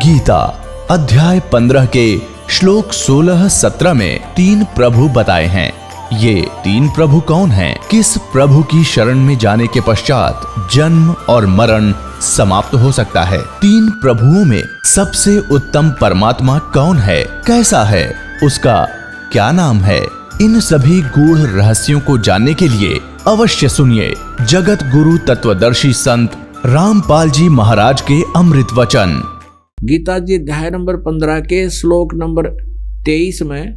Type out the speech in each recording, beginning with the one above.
गीता अध्याय 15 के श्लोक 16-17 में 3 प्रभु बताए हैं। ये 3 प्रभु कौन हैं? किस प्रभु की शरण में जाने के पश्चात जन्म और मरण समाप्त हो सकता है? 3 प्रभुओं में सबसे उत्तम परमात्मा कौन है? कैसा है? उसका क्या नाम है? इन सभी गूढ़ रहस्यों को जानने के लिए अवश्य सुनिए जगत गुरु तत्वदर्शी संत रामपाल जी महाराज के अमृत वचन। गीता जी अध्याय नंबर 15 के श्लोक नंबर 23 में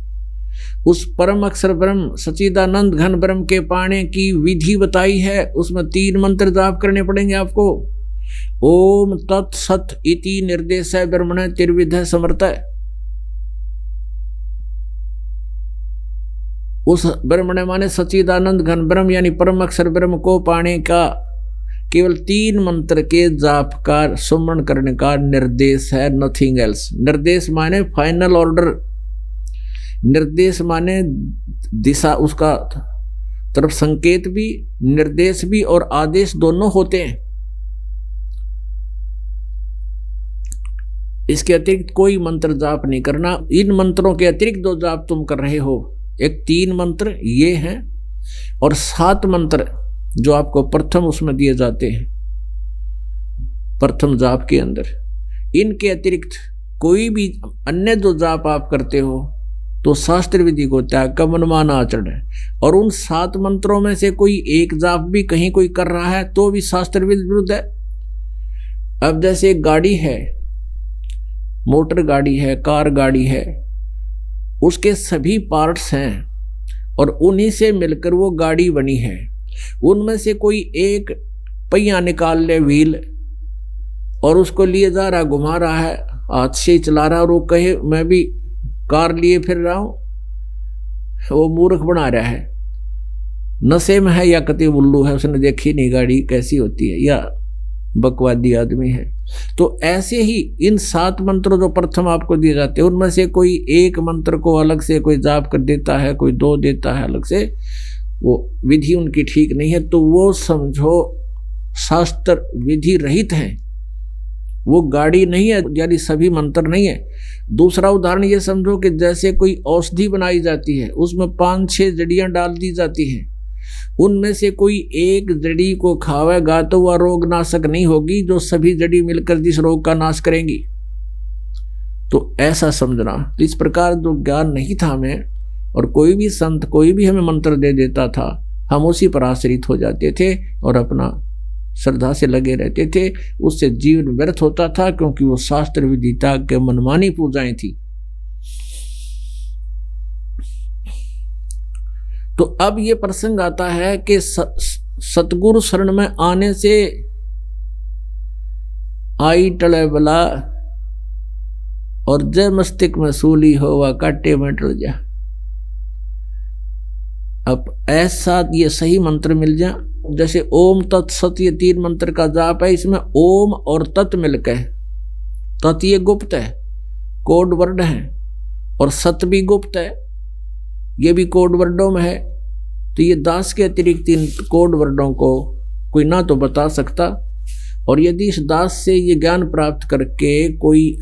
उस परम अक्षर ब्रह्म सच्चिदानंद घन ब्रह्म के पाने की विधि बताई है। उसमें 3 मंत्र जाप करने पड़ेंगे आपको। ओम तत्सत इति निर्देश ब्रह्मण त्रिविध समर्थ। उस ब्रह्मण माने सच्चिदानंद घन ब्रह्म यानी परम अक्षर ब्रह्म को पाने का केवल 3 मंत्र के जाप का सुमरण करने का निर्देश है, नथिंग एल्स। निर्देश माने फाइनल ऑर्डर, निर्देश माने दिशा, उसका तरफ संकेत भी, निर्देश भी और आदेश दोनों होते हैं। इसके अतिरिक्त कोई मंत्र जाप नहीं करना। इन मंत्रों के अतिरिक्त 2 जाप तुम कर रहे हो। एक 3 मंत्र ये हैं और 7 मंत्र जो आपको प्रथम उसमें दिए जाते हैं, प्रथम जाप के अंदर। इनके अतिरिक्त कोई भी अन्य 2 जाप आप करते हो तो शास्त्र विधि को त्याग का मनमाना आचरण है। और उन 7 मंत्रों में से कोई एक जाप भी कहीं कोई कर रहा है तो भी शास्त्र विरुद्ध है। अब जैसे एक गाड़ी है, मोटर गाड़ी है, कार गाड़ी है, उसके सभी पार्ट्स हैं और उन्हीं से मिलकर वो गाड़ी बनी है। उनमें से कोई एक पहिया निकाल ले, व्हील, और उसको लिए जा रहा, घुमा रहा है, हाथ से ही चला रहा, और वो कहे मैं भी कार लिए फिर रहा हूं, वो मूर्ख बना रहा है, नशे में है या कति उल्लू है, उसने देखी नहीं गाड़ी कैसी होती है, या बकवादी आदमी है। तो ऐसे ही इन 7 मंत्रों जो प्रथम आपको दिए जाते हैं उनमें से कोई एक मंत्र को अलग से कोई जाप कर देता है, कोई 2 देता है अलग से, वो विधि उनकी ठीक नहीं है, तो वो समझो शास्त्र विधि रहित है, वो गाड़ी नहीं है, यानी सभी मंत्र नहीं है। दूसरा उदाहरण ये समझो कि जैसे कोई औषधि बनाई जाती है, उसमें 5-6 जड़ियां डाल दी जाती हैं, उनमें से कोई एक जड़ी को खावेगा तो वह रोग नाशक नहीं होगी जो सभी जड़ी मिलकर जिस रोग का नाश करेंगी। तो ऐसा समझना। तो इस प्रकार जो ज्ञान नहीं था हमें, और कोई भी संत कोई भी हमें मंत्र दे देता था, हम उसी पर आश्रित हो जाते थे और अपना श्रद्धा से लगे रहते थे। उससे जीवन व्यर्थ होता था, क्योंकि वो शास्त्र विधि त्याग के मनमानी पूजाएं थी। तो अब ये प्रसंग आता है कि सतगुरु शरण में आने से आई टले बला और जय मस्तिष्क में सूली हो व काटे में टल जा। अब ऐसा ये सही मंत्र मिल जा, जैसे ओम तत्सत, ये 3 मंत्र का जाप है। इसमें ओम और तत् मिलकर, तत् ये गुप्त है, कोड वर्ड है, और सत भी गुप्त है, ये भी कोड वर्डों में है। तो ये दास के अतिरिक्त इन कोड वर्डों को कोई ना तो बता सकता, और यदि इस दास से ये ज्ञान प्राप्त करके, कोई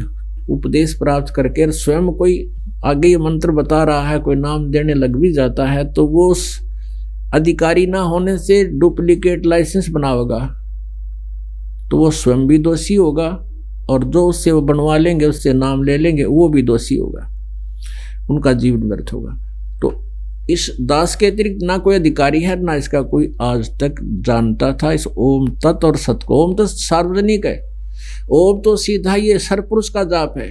उपदेश प्राप्त करके स्वयं कोई आगे ये मंत्र बता रहा है, कोई नाम देने लग भी जाता है, तो वो उस अधिकारी ना होने से डुप्लीकेट लाइसेंस बनावेगा, तो वो स्वयं भी दोषी होगा, और जो उससे वो बनवा लेंगे, उससे नाम ले लेंगे, वो भी दोषी होगा, उनका जीवन व्यर्थ होगा। तो इस दास के अतिरिक्त ना कोई अधिकारी है, ना इसका कोई आज तक जानता था इस ओम तत् और सत को। ओम तो सार्वजनिक है, ओम तो सीधा ये सरपुरुष का जाप है,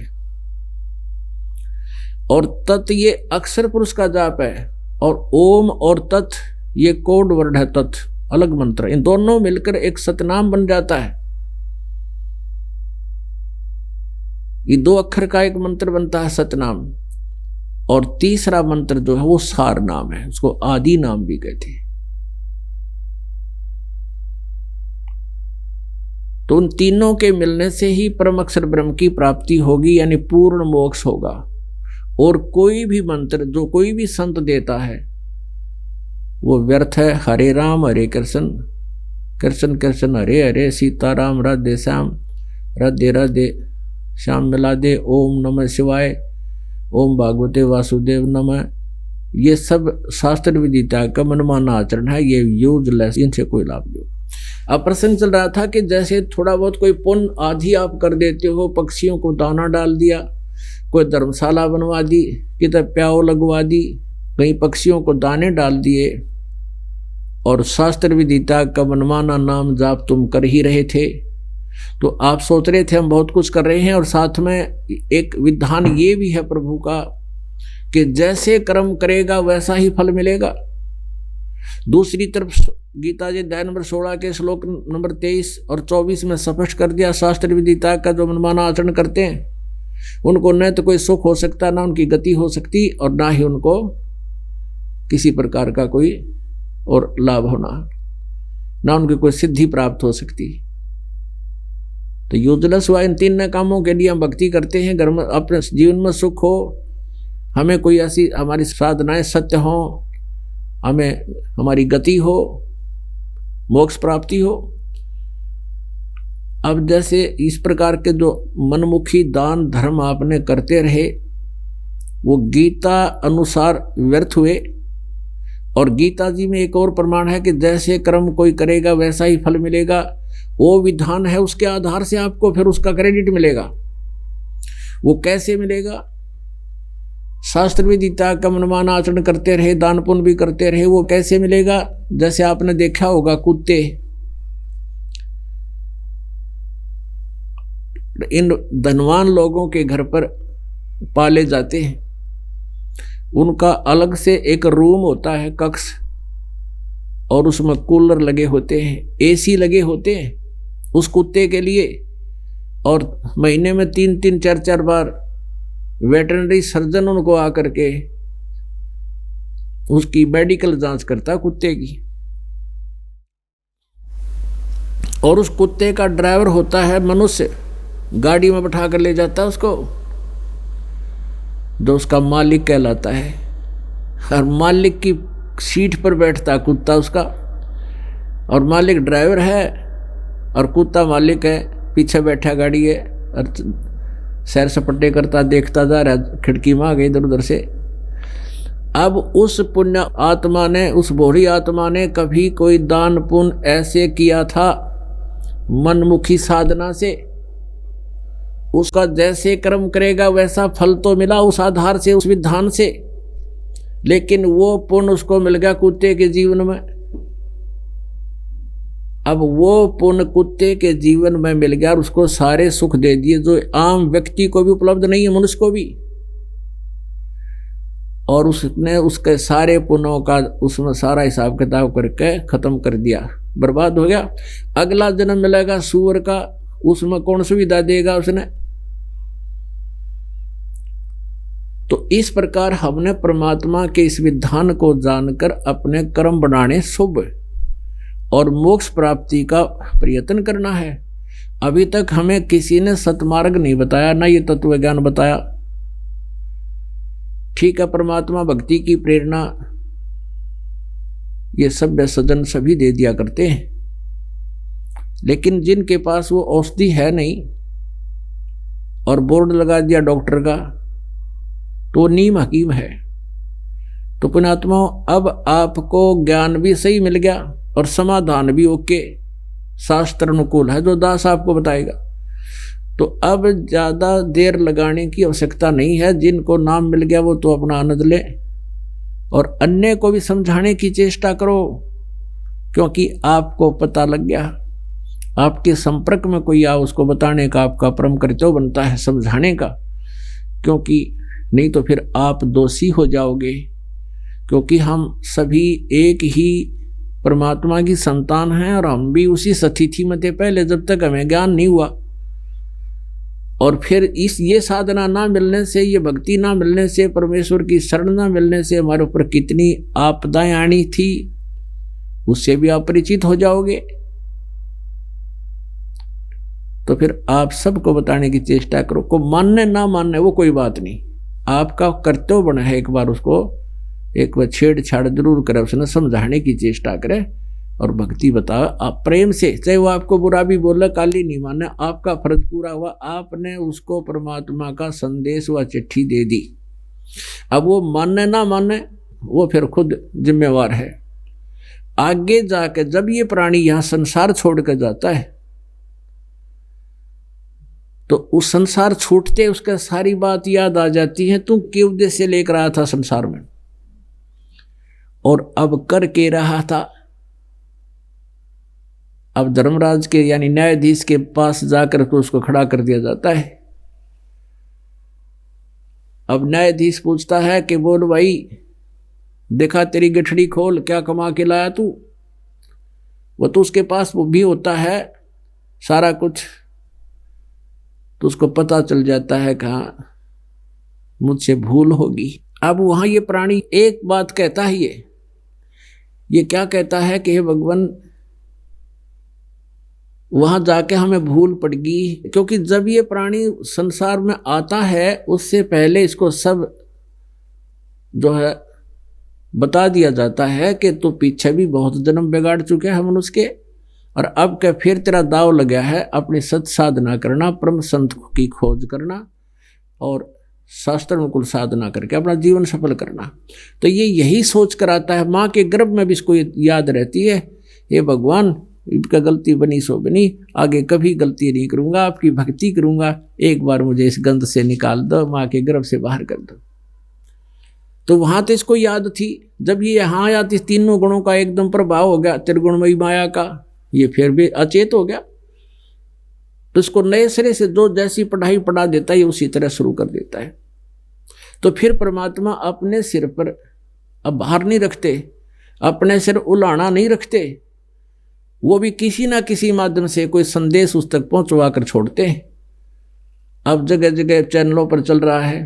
और तत् ये अक्षर पुरुष का जाप है, और ओम और तत् ये कोड वर्ड है, तत् अलग मंत्र। इन दोनों मिलकर एक सतनाम बन जाता है। ये 2 अक्षर का एक मंत्र बनता है सतनाम, और तीसरा मंत्र जो है वो सार नाम है, उसको आदि नाम भी कहते हैं। तो उन तीनों के मिलने से ही परम अक्षर ब्रह्म की प्राप्ति होगी, यानी पूर्ण मोक्ष होगा। और कोई भी मंत्र जो कोई भी संत देता है वो व्यर्थ है। हरे राम हरे कृष्ण, कृष्ण कृष्ण हरे हरे, सीताराम राधे श्याम, राधे राधे श्याम मिला दे, ओम नमः शिवाय, ओम भागवते वासुदेव नमः, ये सब शास्त्र विदिता का मनमाना आचरण है, ये यूजलेस, इनसे कोई लाभ नहीं। अब प्रश्न चल रहा था कि जैसे थोड़ा बहुत कोई पुण्य आदि आप कर देते हो, पक्षियों को दाना डाल दिया, कोई धर्मशाला बनवा दी, किधर प्याऊ लगवा दी, कहीं पक्षियों को दाने डाल दिए, और शास्त्र विदिता का मनमाना नाम जाप तुम कर ही रहे थे, तो आप सोच रहे थे हम बहुत कुछ कर रहे हैं, और साथ में एक विधान ये भी है प्रभु का कि जैसे कर्म करेगा वैसा ही फल मिलेगा। दूसरी तरफ गीता जी अध्याय नंबर 16 के श्लोक नंबर 23 और 24 में स्पष्ट कर दिया, शास्त्र विदिता का जो मनमाना आचरण करते हैं उनको न तो कोई सुख हो सकता, ना उनकी गति हो सकती, और ना ही उनको किसी प्रकार का कोई और लाभ होना, ना उनकी कोई सिद्धि प्राप्त हो सकती। तो यूजलेस हुआ। इन तीन कामों के लिए हम भक्ति करते हैं, घर में अपने जीवन में सुख हो, हमें कोई ऐसी हमारी साधनाएं सत्य हो, हमें हमारी गति हो, मोक्ष प्राप्ति हो। अब जैसे इस प्रकार के जो मनमुखी दान धर्म आपने करते रहे वो गीता अनुसार व्यर्थ हुए, और गीता जी में एक और प्रमाण है कि जैसे कर्म कोई करेगा वैसा ही फल मिलेगा। वो विधान है, उसके आधार से आपको फिर उसका क्रेडिट मिलेगा। वो कैसे मिलेगा? शास्त्र विदिता का मनमाना आचरण करते रहे, दान पुण्य भी करते रहे, वो कैसे मिलेगा? जैसे आपने देखा होगा कुत्ते इन धनवान लोगों के घर पर पाले जाते हैं, उनका अलग से एक रूम होता है, कक्ष, और उसमें कूलर लगे होते हैं, एसी लगे होते हैं उस कुत्ते के लिए, और महीने में 3-3 4-4 बार वेटरनरी सर्जन उनको आकर के उसकी मेडिकल जांच करता है कुत्ते की। और उस कुत्ते का ड्राइवर होता है मनुष्य, गाड़ी में बैठा कर ले जाता है उसको, जो उसका मालिक कहलाता है। और मालिक की सीट पर बैठता है कुत्ता उसका, और मालिक ड्राइवर है और कुत्ता मालिक है, पीछे बैठा गाड़ी है और सैर सपट्टे करता देखता जा रहा, खिड़की में आ गई इधर उधर से। अब उस पुण्य आत्मा ने, उस भोरी आत्मा ने कभी कोई दान पुण्य ऐसे किया था मनमुखी साधना से, उसका जैसे कर्म करेगा वैसा फल तो मिला उस आधार से, उस विधान से, लेकिन वो पुण्य उसको मिल गया कुत्ते के जीवन में। अब वो पुण्य कुत्ते के जीवन में मिल गया और उसको सारे सुख दे दिए जो आम व्यक्ति को भी उपलब्ध नहीं है, मनुष्य को भी। और उसने उसके सारे पुण्यों का उसमें सारा हिसाब किताब करके खत्म कर दिया, बर्बाद हो गया। अगला जन्म मिलेगा सूअर का, उसमें कौन सुविधा देगा उसने? तो इस प्रकार हमने परमात्मा के इस विधान को जानकर अपने कर्म बनाने शुभ और मोक्ष प्राप्ति का प्रयत्न करना है। अभी तक हमें किसी ने सतमार्ग नहीं बताया, ना ये तत्व ज्ञान बताया। ठीक है, परमात्मा भक्ति की प्रेरणा ये सभ्य सज्जन सभी दे दिया करते हैं, लेकिन जिनके पास वो औषधि है नहीं और बोर्ड लगा दिया डॉक्टर का, तो नीम हकीम है। तो पुण्यात्मा, अब आपको ज्ञान भी सही मिल गया और समाधान भी ओके, शास्त्र अनुकूल है जो दास आपको बताएगा। तो अब ज़्यादा देर लगाने की आवश्यकता नहीं है। जिनको नाम मिल गया वो तो अपना आनंद ले, और अन्य को भी समझाने की चेष्टा करो, क्योंकि आपको पता लग गया। आपके संपर्क में कोई आ, उसको बताने का आपका परम कर्तव्य बनता है, समझाने का, क्योंकि नहीं तो फिर आप दोषी हो जाओगे। क्योंकि हम सभी एक ही परमात्मा की संतान हैं और हम भी उसी स्थिति में थे पहले, जब तक हमें ज्ञान नहीं हुआ। और फिर ये साधना ना मिलने से, ये भक्ति ना मिलने से, परमेश्वर की शरण ना मिलने से हमारे ऊपर कितनी आपदाएं आनी थी, उससे भी आप परिचित हो जाओगे। तो फिर आप सबको बताने की चेष्टा करो। को मानने ना मानने वो कोई बात नहीं, आपका कर्तव्य बना है एक बार उसको एक बार छेड़छाड़ जरूर करे, उसने समझाने की चेष्टा करे और भक्ति बताओ आप प्रेम से, चाहे वो आपको बुरा भी बोले, काली नहीं माने, आपका फर्ज पूरा हुआ, आपने उसको परमात्मा का संदेश व चिट्ठी दे दी। अब वो माने ना माने वो फिर खुद जिम्मेवार है। आगे जाके जब ये प्राणी यहां संसार छोड़ कर जाता है तो उस संसार छूटते उसका सारी बात याद आ जाती है, तू किस उद्देश्य से लेकर आया था संसार में और अब कर के रहा था। अब धर्मराज के यानी न्यायाधीश के पास जाकर तो उसको खड़ा कर दिया जाता है। अब न्यायाधीश पूछता है कि बोल भाई, देखा तेरी गठड़ी खोल, क्या कमा के लाया तू। वो तो उसके पास वो भी होता है सारा कुछ, तो उसको पता चल जाता है कहाँ मुझसे भूल होगी। अब वहां ये प्राणी एक बात कहता है, ये क्या कहता है कि हे भगवान, वहां जाके हमें भूल पड़ गई, क्योंकि जब ये प्राणी संसार में आता है उससे पहले इसको सब जो है बता दिया जाता है कि तू पीछे भी बहुत जन्म बिगाड़ चुके हैं मनुष्य के, और अब क्या फिर तेरा दाव लगा है अपनी सत साधना करना, परम संत की खोज करना और शास्त्र अनुकूल साधना करके अपना जीवन सफल करना। तो ये यही सोच कर आता है, माँ के गर्भ में भी इसको याद रहती है, ये भगवान इनका गलती बनी सो बनी, आगे कभी गलती नहीं करूँगा, आपकी भक्ति करूँगा, एक बार मुझे इस गंध से निकाल दो, माँ के गर्भ से बाहर कर दो। तो वहाँ तो इसको याद थी, जब ये यहाँ आया तो तीनों गुणों का एकदम प्रभाव हो गया, त्रिगुणमयी माया का, ये फिर भी अचेत हो गया। तो इसको नए सिरे से जो जैसी पढ़ाई पढ़ा देता है उसी तरह शुरू कर देता है। तो फिर परमात्मा अपने सिर पर अब भार नहीं रखते, अपने सिर उलाना नहीं रखते, वो भी किसी ना किसी माध्यम से कोई संदेश उस तक पहुंचवा कर छोड़ते हैं। अब जगह जगह चैनलों पर चल रहा है,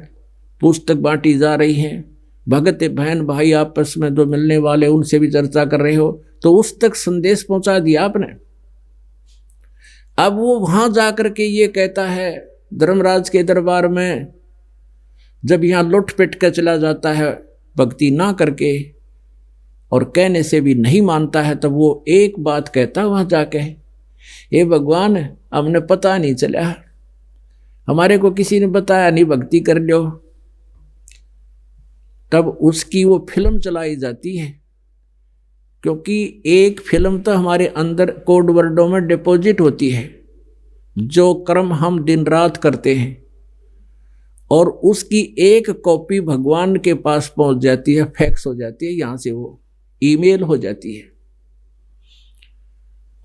पुस्तक बांटी जा रही है, भगत बहन भाई आपस में जो मिलने वाले उनसे भी चर्चा कर रहे हो, तो उस तक संदेश पहुंचा दिया आपने। अब वो वहां जाकर के ये कहता है धर्मराज के दरबार में, जब यहां लुट पिट कर चला जाता है भक्ति ना करके और कहने से भी नहीं मानता है, तब वो एक बात कहता वहां जाके, हे भगवान, हमने पता नहीं चला, हमारे को किसी ने बताया नहीं, भक्ति कर लो। तब उसकी वो फिल्म चलाई जाती है, क्योंकि एक फिल्म तो हमारे अंदर कोड वर्डों में डिपॉजिट होती है, जो कर्म हम दिन रात करते हैं, और उसकी एक कॉपी भगवान के पास पहुंच जाती है, फैक्स हो जाती है, यहाँ से वो ईमेल हो जाती है,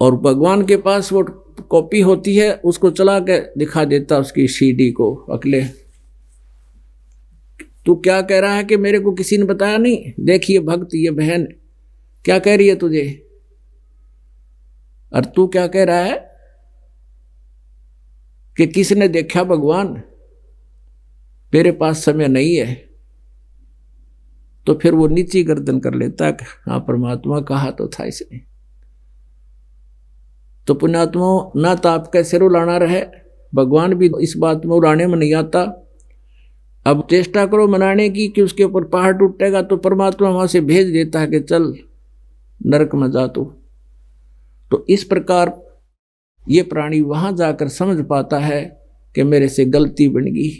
और भगवान के पास वो कॉपी होती है, उसको चला के दिखा देता उसकी सीडी को, अगले तू क्या कह रहा है कि मेरे को किसी ने बताया नहीं, देखिए भक्त ये बहन क्या कह रही है तुझे, और तू क्या कह रहा है कि किसने देखा भगवान, मेरे पास समय नहीं है। तो फिर वो नीची गर्दन कर लेता है, हाँ परमात्मा कहा तो था इसने। तो पुण्यात्मा ना तो आपका सिर उलाना रहे, भगवान भी इस बात में उड़ाने में नहीं आता। अब चेष्टा करो मनाने की कि उसके ऊपर पहाड़ टूटेगा, तो परमात्मा वहां से भेज देता है कि चल नरक में जा तू। तो इस प्रकार ये प्राणी वहां जाकर समझ पाता है कि मेरे से गलती बन गई।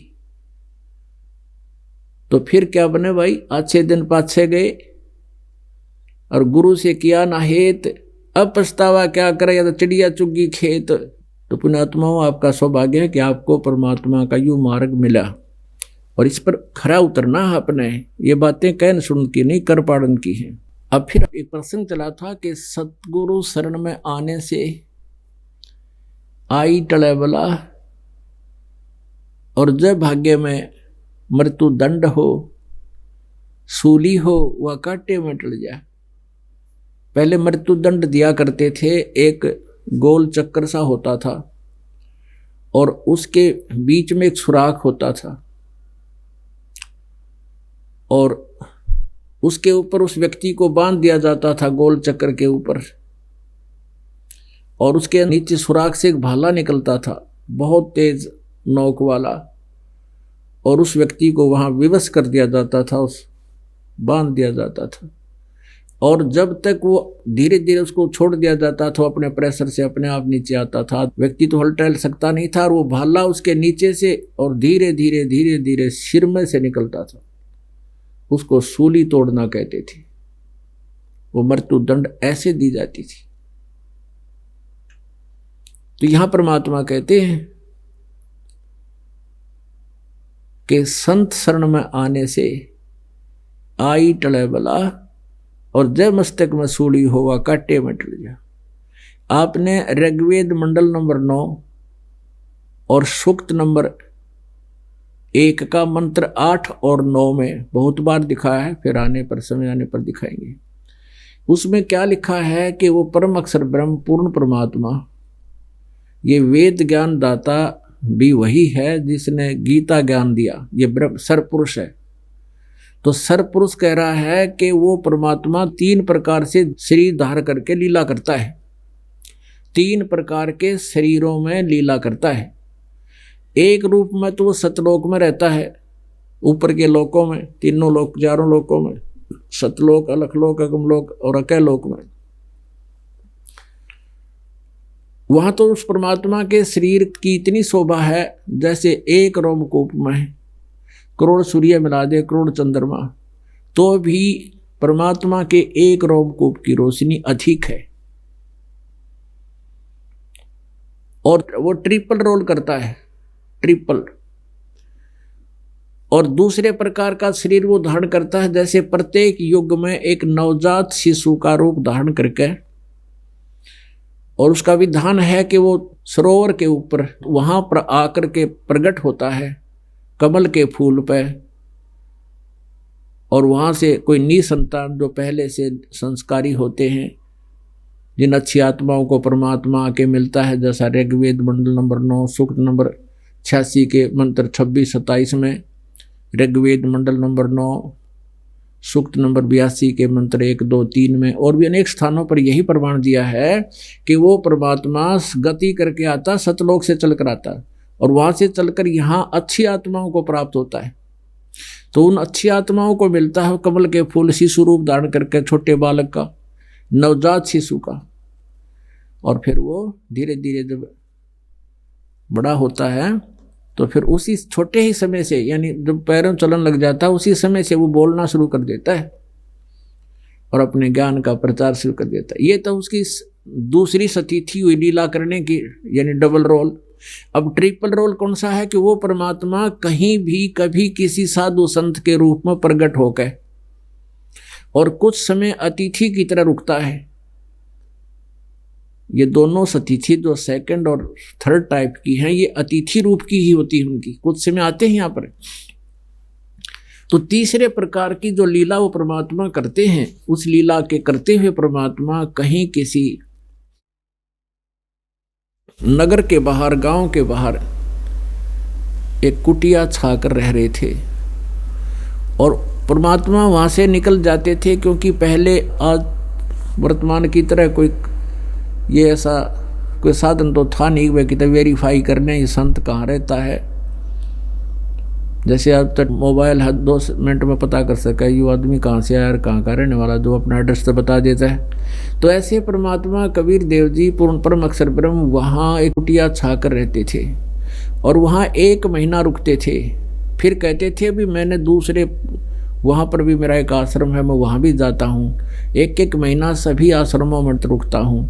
तो फिर क्या बने भाई, अच्छे दिन पाछे गए और गुरु से किया ना हेत, अब पछतावा क्या करे, या तो चिड़िया चुगी खेत। तो पुण्यात्माओं, आपका सौभाग्य है कि आपको परमात्मा का यूं मार्ग मिला, और इस पर खरा उतरना आपने, ये बातें कहन सुन की नहीं कर पाड़न की है। अब फिर एक प्रसंग चला था कि सतगुरु शरण में आने से आई टले बला, और जब भाग्य में मृत्यु दंड हो, सूली हो, वह कांटे में टल जाए। पहले मृत्यु दंड दिया करते थे, एक गोल चक्कर सा होता था और उसके बीच में एक सुराख होता था, और उसके ऊपर उस व्यक्ति को बांध दिया जाता था गोल चक्कर के ऊपर, और उसके नीचे सुराख से एक भाला निकलता था बहुत तेज नोक वाला, और उस व्यक्ति को वहां विवश कर दिया जाता था, उस बांध दिया जाता था। और जब तक वो धीरे धीरे उसको छोड़ दिया जाता था, अपने प्रेशर से अपने आप नीचे आता था। व्यक्ति तो हल टहल सकता नहीं था और वो भाला उसके नीचे से और धीरे धीरे धीरे धीरे सिर में से निकलता था। उसको सूली तोड़ना कहते थे। वो मृत्यु दंड ऐसे दी जाती थी। तो यहां परमात्मा कहते हैं कि संत शरण में आने से आई टले बला और जय मस्तक में सूली होवा काटे में टल जा। आपने ऋग्वेद मंडल नंबर 9 और सूक्त नंबर 1 का मंत्र 8 और 9 में बहुत बार दिखाया है, फिर आने पर समय आने पर दिखाएंगे। उसमें क्या लिखा है कि वो परम अक्षर ब्रह्म पूर्ण परमात्मा, ये वेद ज्ञान दाता भी वही है जिसने गीता ज्ञान दिया। ये ब्रह्म सरपुरुष है। तो सरपुरुष कह रहा है कि वो परमात्मा 3 प्रकार से शरीर धार करके लीला करता है। 3 प्रकार के शरीरों में लीला करता है। एक रूप में तो वो सतलोक में रहता है, ऊपर के लोकों में, तीनों लोक, 4 लोकों में, सतलोक, अलखलोक, अगमलोक और अकैलोक में। वहां तो उस परमात्मा के शरीर की इतनी शोभा है जैसे एक रोमकूप में करोड़ सूर्य मिला दे, करोड़ चंद्रमा, तो भी परमात्मा के एक रोमकूप की रोशनी अधिक है। और वो ट्रिपल रोल करता है, ट्रिपल। और दूसरे प्रकार का शरीर वो धारण करता है जैसे प्रत्येक युग में एक नवजात शिशु का रूप धारण करके, और उसका विधान है कि वो सरोवर के ऊपर वहां पर आकर के प्रकट होता है कमल के फूल पे, और वहां से कोई निसंतान जो पहले से संस्कारी होते हैं, जिन अच्छी आत्माओं को परमात्मा आके मिलता है, जैसा ऋग्वेद मंडल नंबर 9 सूक्त नंबर 86 के मंत्र 26-27 में, ऋग्वेद मंडल नंबर 9 सूक्त नंबर 82 के मंत्र 1, 2, 3 में, और भी अनेक स्थानों पर यही प्रमाण दिया है कि वो परमात्मा गति करके आता, सतलोक से चलकर आता, और वहां से चलकर यहाँ अच्छी आत्माओं को प्राप्त होता है। तो उन अच्छी आत्माओं को मिलता है कमल के फूल शिशु रूप धारण करके, छोटे बालक का, नवजात शिशु का। और फिर वो धीरे धीरे जब बड़ा होता है तो फिर उसी छोटे ही समय से, यानी जब पैरों चलन लग जाता है उसी समय से वो बोलना शुरू कर देता है और अपने ज्ञान का प्रचार शुरू कर देता है। ये तो उसकी दूसरी सतीथि हुई लीला करने की, यानी डबल रोल। अब ट्रिपल रोल कौन सा है कि वो परमात्मा कहीं भी कभी किसी साधु संत के रूप में प्रकट होकर और कुछ समय अतिथि की तरह रुकता है। ये दोनों सतिथि जो सेकंड और थर्ड टाइप की हैं, ये अतिथि रूप की ही होती है उनकी, कुछ समय आते हैं यहाँ पर। तो तीसरे प्रकार की जो लीला वो परमात्मा करते हैं, उस लीला के करते हुए परमात्मा कहीं किसी नगर के बाहर, गांव के बाहर एक कुटिया छाकर रह रहे थे, और परमात्मा वहां से निकल जाते थे, क्योंकि पहले आज वर्तमान की तरह कोई ये ऐसा कोई साधन तो था नहीं वे कि वेरीफाई करने ये संत कहाँ रहता है। जैसे अब तक मोबाइल है, 2 मिनट में पता कर सका ये आदमी कहाँ से आया और कहाँ का रहने वाला, जो अपना एड्रेस तो बता देता है। तो ऐसे परमात्मा कबीर देव जी पूर्ण परम अक्षर ब्रह्म वहाँ एक कुटिया छाकर रहते थे और वहाँ 1 महीना रुकते थे। फिर कहते थे भी मैंने दूसरे वहाँ पर भी मेरा एक आश्रम है, मैं वहाँ भी जाता हूँ, 1-1 महीना सभी आश्रमों में रुकता हूँ,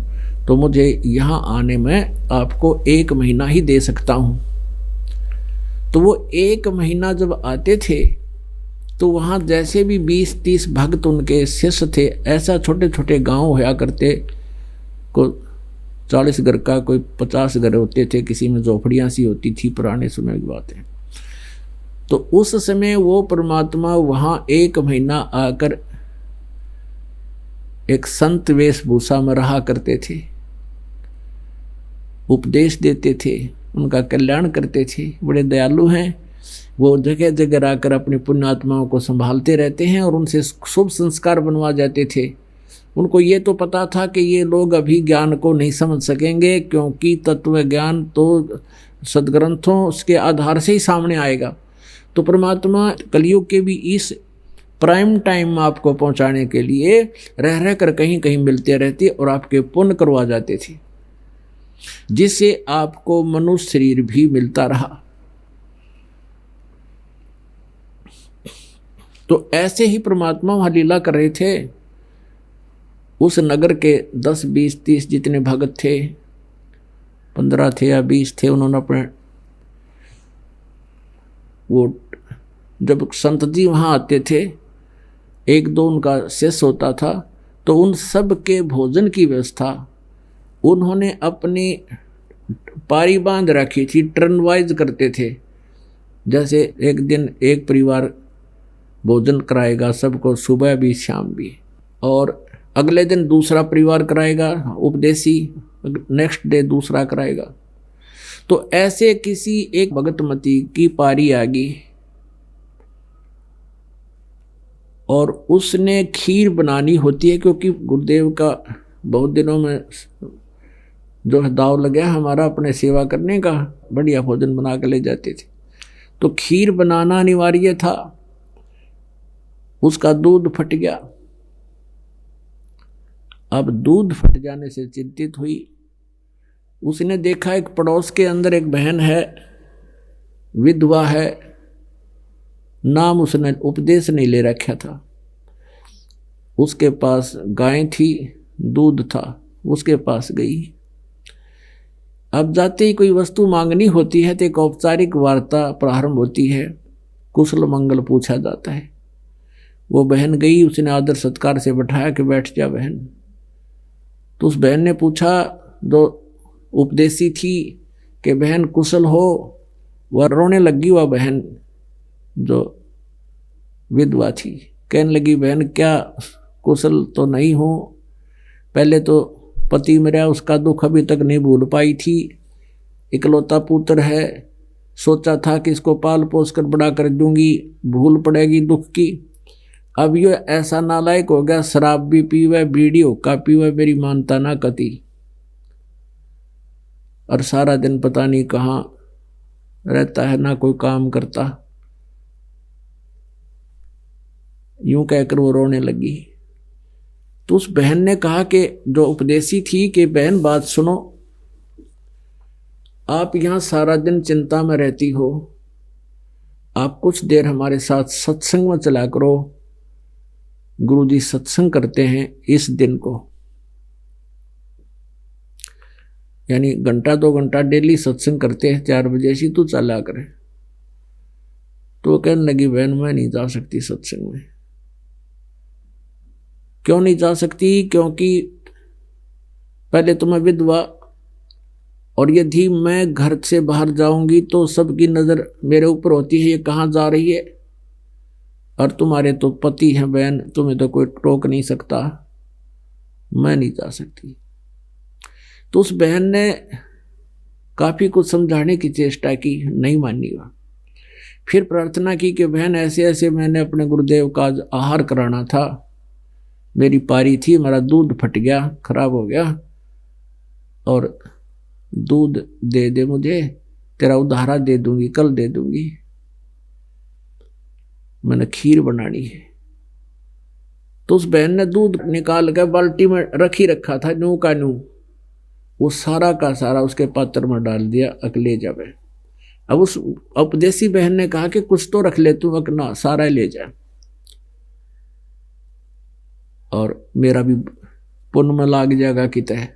तो मुझे यहाँ आने में आपको 1 महीना ही दे सकता हूँ। तो वो 1 महीना जब आते थे तो वहाँ जैसे भी 20-30 भक्त उनके शिष्य थे, ऐसा छोटे छोटे गांव होया करते, को 40 घर का, कोई 50 घर होते थे, किसी में झोपड़ियाँ सी होती थी, पुराने समय की बात है। तो उस समय वो परमात्मा वहाँ 1 महीना आकर एक संत वेशभूषा में रहा करते थे, उपदेश देते थे, उनका कल्याण करते थे। बड़े दयालु हैं वो, जगह जगह आकर अपनी पुण्यात्माओं को संभालते रहते हैं और उनसे शुभ संस्कार बनवा जाते थे। उनको ये तो पता था कि ये लोग अभी ज्ञान को नहीं समझ सकेंगे, क्योंकि तत्व ज्ञान तो सदग्रंथों उसके आधार से ही सामने आएगा। तो परमात्मा कलयुग के भी इस प्राइम टाइम आपको पहुंचाने के लिए रह रह कर कहीं कहीं मिलते रहते और आपके पुण्य करवा जाते थे, जिससे आपको मनुष्य शरीर भी मिलता रहा। तो ऐसे ही परमात्मा वहां लीला कर रहे थे। उस नगर के 10, 20, 30 जितने भगत थे, 15 थे या 20 थे, उन्होंने अपने वो जब संत जी वहाँ आते थे, 1-2 उनका शेष होता था, तो उन सब के भोजन की व्यवस्था उन्होंने अपनी पारी बांध रखी थी, टर्न वाइज करते थे। जैसे एक दिन एक परिवार भोजन कराएगा सबको, सुबह भी शाम भी, और अगले दिन दूसरा परिवार कराएगा उपदेशी, नेक्स्ट डे दूसरा कराएगा। तो ऐसे किसी एक भगतमती की पारी आ गई और उसने खीर बनानी होती है, क्योंकि गुरुदेव का बहुत दिनों में जो है दाव लगा हमारा अपने सेवा करने का, बढ़िया भोजन बना के ले जाते थे। तो खीर बनाना अनिवार्य था। उसका दूध फट गया। अब दूध फट जाने से चिंतित हुई। उसने देखा एक पड़ोस के अंदर एक बहन है, विधवा है, नाम उसने उपदेश नहीं ले रखा था। उसके पास गाय थी, दूध था, उसके पास गई। अब जाते ही कोई वस्तु मांगनी होती है तो एक औपचारिक वार्ता प्रारंभ होती है, कुशल मंगल पूछा जाता है। वो बहन गई, उसने आदर सत्कार से बैठाया कि बैठ जा बहन। तो उस बहन ने पूछा, जो उपदेशी थी, कि बहन कुशल हो? वह रोने लगी। वह बहन जो विधवा थी कहने लगी, बहन क्या कुशल तो नहीं हो, पहले तो पति मेरा, उसका दुख अभी तक नहीं भूल पाई थी, इकलौता पुत्र है, सोचा था कि इसको पाल पोस कर बड़ा कर दूंगी, भूल पड़ेगी दुख की। अब ये ऐसा नालायक हो गया, शराब भी पीवे, बीड़ी हुक्का पीवे, मेरी मानता ना कती, और सारा दिन पता नहीं कहाँ रहता है, ना कोई काम करता। यूं कहकर वो रोने लगी। तो उस बहन ने कहा कि जो उपदेशी थी कि बहन बात सुनो, आप यहाँ सारा दिन चिंता में रहती हो, आप कुछ देर हमारे साथ सत्संग में चला करो। गुरुजी सत्संग करते हैं इस दिन को, यानी 1-2 घंटा डेली सत्संग करते हैं, 4 बजे से तू चला करे। तो कहने लगी, बहन मैं नहीं जा सकती सत्संग में। क्यों नहीं जा सकती? क्योंकि पहले तो मैं विधवा, और यदि मैं घर से बाहर जाऊंगी तो सबकी नज़र मेरे ऊपर होती है, ये कहाँ जा रही है, और तुम्हारे तो पति हैं बहन, तुम्हें तो कोई टोक नहीं सकता, मैं नहीं जा सकती। तो उस बहन ने काफ़ी कुछ समझाने की चेष्टा की, नहीं मानी वह। फिर प्रार्थना की कि बहन ऐसे ऐसे मैंने अपने गुरुदेव का आहार कराना था, मेरी पारी थी, मेरा दूध फट गया, खराब हो गया, और दूध दे दे मुझे, तेरा उधारा दे दूंगी, कल दे दूंगी, मैंने खीर बनानी है। तो उस बहन ने दूध निकाल कर बाल्टी में रखा था, न्यू का न्यू, वो सारा का सारा उसके पात्र में डाल दिया, अकले जा बहन। अब उस उपदेशी बहन ने कहा कि कुछ तो रख ले तू, अकना सारा ले जा, और मेरा भी पुण्य में लाग जाएगा कि तय।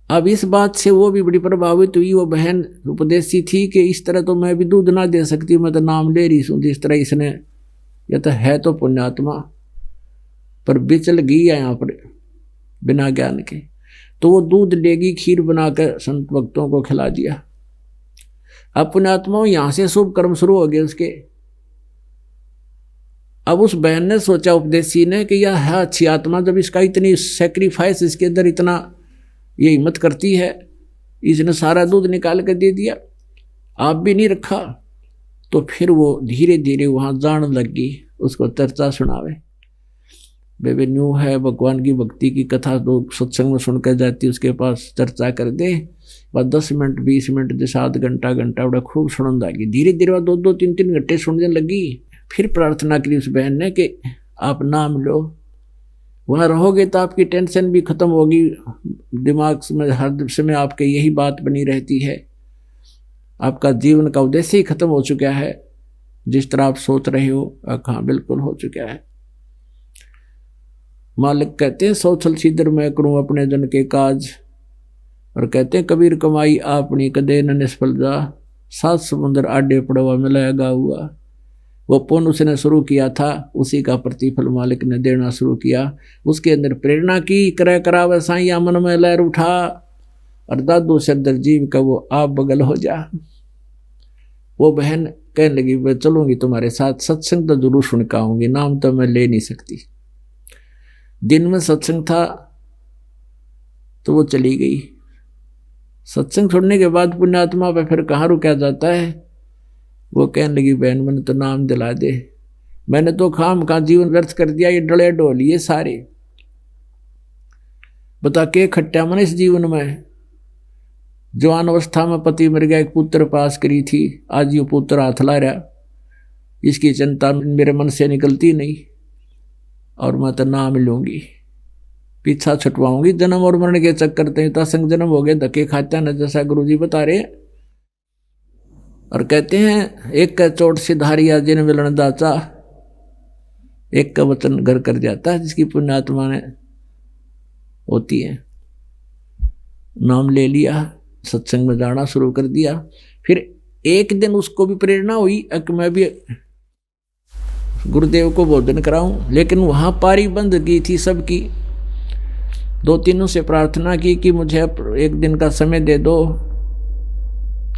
अब इस बात से वो भी बड़ी प्रभावित हुई। वो बहन उपदेशी थी कि इस तरह तो मैं भी दूध ना दे सकती, मैं तो नाम ले रही हूँ जिस तरह इसने, यह तो है तो पुण्यात्मा, पर बिचल गई है यहाँ पर बिना ज्ञान के। तो वो दूध लेगी, खीर बनाकर संत भक्तों को खिला दिया। अब पुण्यात्मा यहाँ से शुभ कर्म शुरू हो गए उसके। अब उस बहन ने सोचा, उपदेशी ने, कि यह है अच्छी आत्मा, जब इसका इतनी सेक्रीफाइस, इसके अंदर इतना ये हिम्मत करती है, इसने सारा दूध निकाल कर दे दिया, आप भी नहीं रखा। तो फिर वो धीरे धीरे वहाँ जान लगी, उसको चर्चा सुनावे। बेबे न्यू है, भगवान की भक्ति की कथा तो सत्संग में सुनकर जाती, उसके पास चर्चा कर दे, बस 10 मिनट 20 मिनट जैसे आध घंटा बड़ा खूब सुनने लगी। धीरे धीरे वह 2-2 3-3 घंटे सुनने लगी। फिर प्रार्थना करी उस बहन ने कि आप नाम लो, वहाँ रहोगे तो आपकी टेंशन भी खत्म होगी, दिमाग में हर समय आपके यही बात बनी रहती है, आपका जीवन का उद्देश्य ही खत्म हो चुका है, जिस तरह आप सोच रहे हो। हाँ बिल्कुल हो चुका है। मालिक कहते हैं सौछल सीधर मैं करूं अपने जन के काज, और कहते हैं कबीर कमाई आपनी कदे न निष्फल जा, 7 समुंदर आडे पड़वा मिलाएगा हुआ। वो पुण्य उसने शुरू किया था, उसी का प्रतिफल मालिक ने देना शुरू किया। उसके अंदर प्रेरणा की, करे करावे साइया मन में लहर उठा, और दादू सदर जीव का वो आप बगल हो जा। वो बहन कहने लगी मैं चलूंगी तुम्हारे साथ, सत्संग तो जरूर सुन के आऊंगी, नाम तो मैं ले नहीं सकती। दिन में सत्संग था तो वो चली गई। सत्संग छोड़ने के बाद पुण्यात्मा पे फिर कहाँ रुका जाता है। वो कहने लगी बहन मैंने तो नाम दिला दे, मैंने तो खाम खा जीवन व्यर्थ कर दिया, ये डले डोलिए सारे, बता के खट्टा मन इस जीवन में। जवान अवस्था में पति मर गया, एक पुत्र पास करी थी, आज ये पुत्र हाथ ला रहा, इसकी चिंता मेरे मन से निकलती नहीं, और मैं तो नाम लूंगी, पीछा छुटवाऊंगी। जन्म और मरण के चक्कर तय संग जन्म हो गए, धक्के खाते न, जैसा गुरुजी बता रहे। और कहते हैं एक का चोट से धारिया जिन मिलन दाचा, एक का वचन घर कर जाता है, जिसकी पुण्यात्मा ने होती है। नाम ले लिया, सत्संग में जाना शुरू कर दिया। फिर एक दिन उसको भी प्रेरणा हुई कि मैं भी गुरुदेव को भोजन कराऊं, लेकिन वहां पारी बंद की थी सबकी। 2-3 से प्रार्थना की कि मुझे एक दिन का समय दे दो,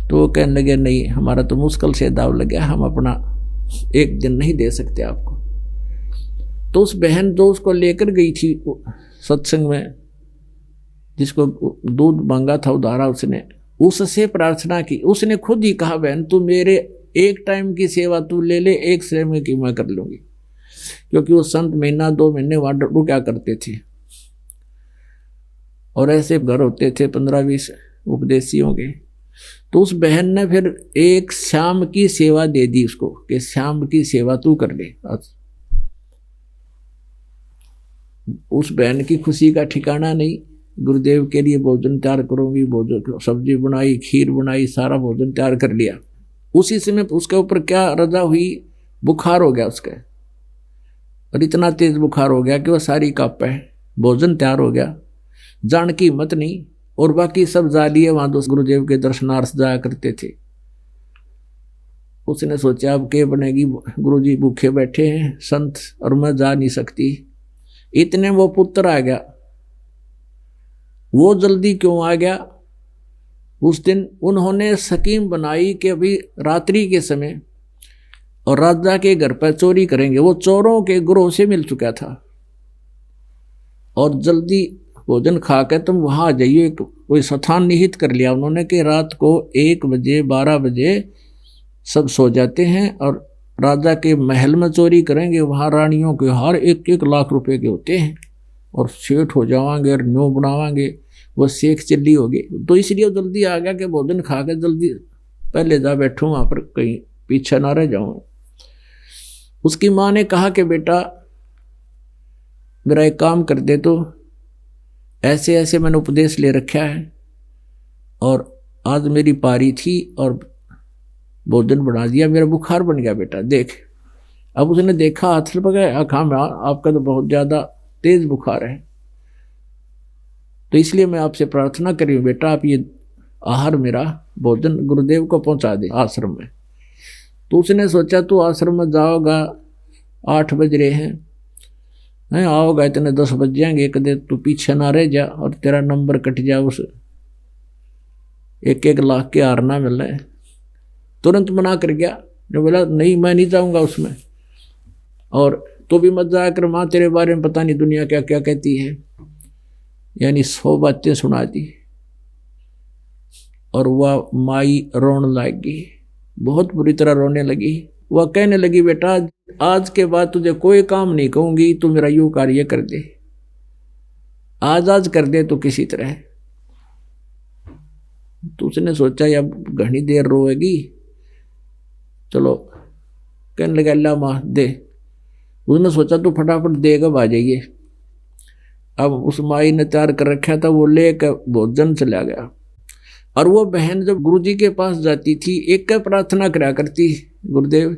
तो वो कहने लगे नहीं, हमारा तो मुश्किल से दाव लग गया, हम अपना एक दिन नहीं दे सकते आपको। तो उस बहन जो उसको लेकर गई थी सत्संग में, जिसको दूध मांगा था उधारा, उससे प्रार्थना की। उसने खुद ही कहा बहन तू मेरे एक टाइम की सेवा तू ले ले, एक समय की मैं कर लूंगी, क्योंकि वो संत 1-2 महीने वहां रुका करते थे, और ऐसे घर होते थे 15-20 उपदेशियों के। तो उस बहन ने फिर एक शाम की सेवा दे दी उसको कि शाम की सेवा तू कर ले। उस बहन की खुशी का ठिकाना नहीं। गुरुदेव के लिए भोजन तैयार करूंगी, भोजन सब्जी बनाई, खीर बनाई, सारा भोजन तैयार कर लिया। उसी समय उसके ऊपर क्या रजा हुई, बुखार हो गया उसका, और इतना तेज बुखार हो गया कि वह सारी कांप है। भोजन तैयार हो गया, जान की हिम्मत नहीं, और बाकी सब जा लिए वहां दोस्त गुरुदेव के दर्शनार्थ जाया करते थे। उसने सोचा अब क्या बनेगी, गुरुजी भूखे बैठे हैं संत, और मैं जा नहीं सकती। इतने वो पुत्र आ गया। वो जल्दी क्यों आ गया, उस दिन उन्होंने स्कीम बनाई कि अभी रात्रि के समय और राजा के घर पर चोरी करेंगे। वो चोरों के ग्रोह से मिल चुका था, और जल्दी भोजन खा के तुम वहां आ जाइए। कोई स्थान निहित कर लिया उन्होंने कि रात को 1 बजे 12 बजे सब सो जाते हैं, और राजा के महल में चोरी करेंगे। वहां रानियों के हार 1-1 लाख रुपए के होते हैं, और सेठ हो जावांगे और न्यू बनावांगे, वो शेख चिल्ली होगी। तो इसलिए वो जल्दी आ गया कि भोजन खा के जल्दी पहले जा बैठूं वहां पर, कहीं पीछे ना रह जाऊं। उसकी माँ ने कहा कि बेटा मेरा एक काम कर दे, तो ऐसे ऐसे मैंने उपदेश ले रखा है, और आज मेरी पारी थी और भोजन बना दिया, मेरा बुखार बन गया बेटा देख। अब उसने देखा, हाथ से पकड़ा, हाँ आपका तो बहुत ज़्यादा तेज बुखार है, तो इसलिए मैं आपसे प्रार्थना करी बेटा आप ये आहार मेरा भोजन गुरुदेव को पहुंचा दे आश्रम में। तो उसने सोचा तू आश्रम में जाओगा, 8 बज रहे हैं, आओगा इतने 10 बज जाएंगे, कदे तू पीछे ना रह जा और तेरा नंबर कट जा, उस 1-1 लाख के हार ना मिल रहे। तुरंत मना कर गया, जो बोला नहीं मैं नहीं जाऊंगा उसमें, और तो भी मत जाया कर, माँ तेरे बारे में पता नहीं दुनिया क्या क्या कहती है। यानी 100 बातें सुना दी, और वह माई रोने लगी, बहुत बुरी तरह रोने लगी। वह कहने लगी बेटा आज के बाद तुझे कोई काम नहीं कहूंगी, तू मेरा यूं कार्य कर दे, आज कर दे तो किसी तरह। तो उसने सोचा अब घनी देर रोएगी, चलो कहने लगा अल्लाह माँ दे। उसने सोचा तू फटाफट देगा आ जाइए। अब उस माई ने तैयार कर रखा था, वो लेकर भोजन चला गया। और वो बहन जब गुरुजी के पास जाती थी एक प्रार्थना करा करती, गुरुदेव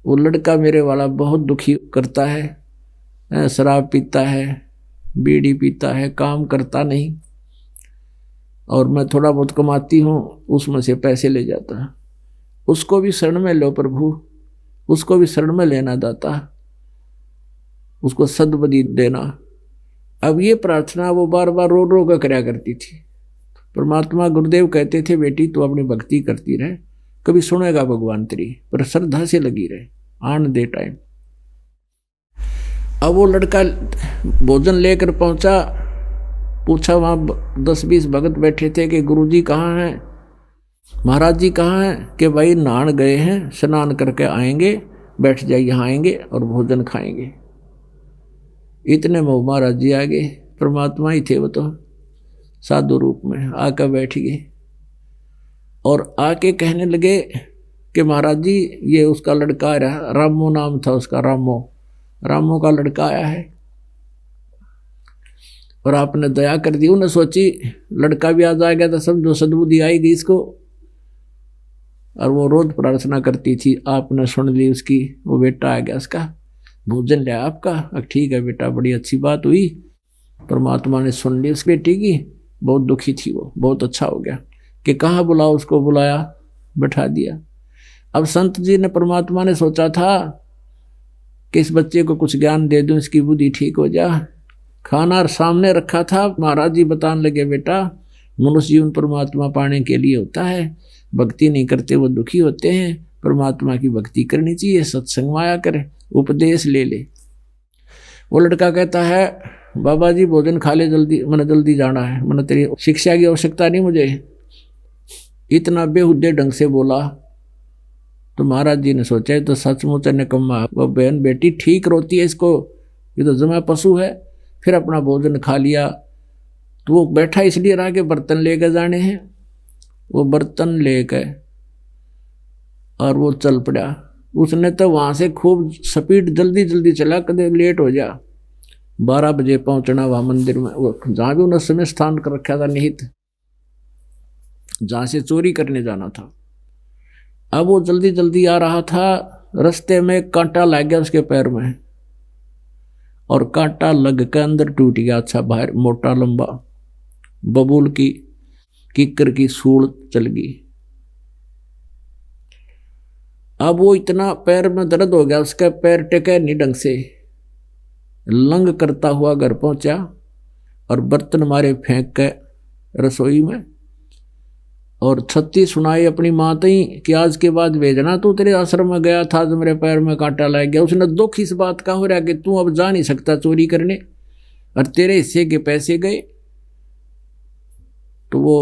वो लड़का मेरे वाला बहुत दुखी करता है, शराब पीता है, बीड़ी पीता है, काम करता नहीं, और मैं थोड़ा बहुत कमाती हूँ उसमें से पैसे ले जाता है। उसको भी शरण में लो प्रभु, उसको भी शरण में लेना दाता, उसको सद्बुद्धि देना। अब ये प्रार्थना वो बार बार रो रो कर कराया करती थी। परमात्मा गुरुदेव कहते थे बेटी तू अपनी भक्ति करती रहे, कभी सुनेगा भगवान तेरी, पर श्रद्धा से लगी रहे, आन दे टाइम। अब वो लड़का भोजन लेकर पहुंचा, पूछा, वहाँ 10-20 भगत बैठे थे कि गुरुजी कहाँ हैं, महाराज जी कहाँ हैं? कि भाई नहान गए हैं, स्नान करके आएंगे, बैठ जाइए, यहाँ आएंगे और भोजन खाएंगे। इतने में महाराज जी आ गए, परमात्मा ही थे वो तो, साधु रूप में आकर बैठ गए और आके कहने लगे कि महाराज जी ये उसका लड़का आया, रामो नाम था उसका, रामो का लड़का आया है और आपने दया कर दी। उन्हें सोची लड़का भी आज आ गया था, समझो सद्बुद्धि आएगी इसको। और वो रोज प्रार्थना करती थी, आपने सुन ली उसकी, वो बेटा आ गया उसका, भोजन लिया आपका, ठीक है बेटा, बड़ी अच्छी बात हुई, परमात्मा ने सुन ली उस बेटी की। बहुत दुखी थी वो, बहुत अच्छा हो गया कि कहाँ बुलाओ, उसको बुलाया, बैठा दिया। अब संत जी ने, परमात्मा ने सोचा था कि इस बच्चे को कुछ ज्ञान दे दूं, इसकी बुद्धि ठीक हो जा। खाना सामने रखा था, महाराज जी बताने लगे बेटा मनुष्य जीवन परमात्मा पाने के लिए होता है, भक्ति नहीं करते वो दुखी होते हैं, परमात्मा की भक्ति करनी चाहिए, सत्संग में आया करे, उपदेश ले ले। वो लड़का कहता है बाबा जी भोजन खा ले जल्दी, मैंने जल्दी जाना है, मैंने तेरी शिक्षा की आवश्यकता नहीं मुझे। इतना बेहुदे ढंग से बोला तो महाराज जी ने सोचा तो सचमुच निकम्मा, वो बहन बेटी ठीक रोती है, इसको ये तो जमा पशु है। फिर अपना भोजन खा लिया। तो वो बैठा इसलिए रहा कि बर्तन लेकर जाने हैं, वो बर्तन लेकर और वो चल पड़ा। उसने तो वहाँ से खूब स्पीड जल्दी जल्दी चला, कदे लेट हो जा। 12 बजे पहुँचना वहाँ मंदिर में, वो जहाँ भी उन्होंने समय स्थान कर रखा था निहित, जहाँ से चोरी करने जाना था। अब वो जल्दी जल्दी आ रहा था, रास्ते में कांटा लग गया उसके पैर में और कांटा लग के अंदर टूट गया। अच्छा बाहर मोटा लंबा बबूल की किक्कर की सूल चल गई। अब वो इतना पैर में दर्द हो गया, उसका पैर टेके नहीं ढंग से, लंग करता हुआ घर पहुंचा और बर्तन मारे फेंक के रसोई में और छत्ती सुनाई अपनी माँ तई कि आज के बाद भेजना, तू तेरे आश्रम में गया था जो मेरे पैर में कांटा लग गया। उसने दुख इस बात का हो रहा कि तू अब जा नहीं सकता चोरी करने और तेरे हिस्से के पैसे गए। तो वो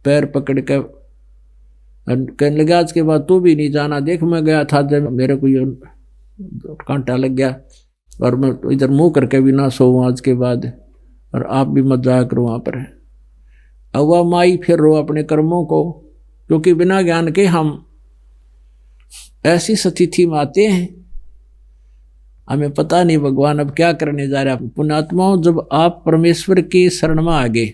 पैर पकड़ कर कहने लगा आज के बाद तू भी नहीं जाना, देख मैं गया था जब मेरे को ये कांटा लग गया और मैं इधर मुंह करके भी ना सोऊं आज के बाद, और आप भी मत जाया करो वहाँ पर। अब वह माई फिर रो अपने कर्मों को, क्योंकि बिना ज्ञान के हम ऐसी स्थिति में आते हैं, हमें पता नहीं भगवान अब क्या करने जा रहे हैं। पुण्यात्माओं, जब आप परमेश्वर की शरण में आ गए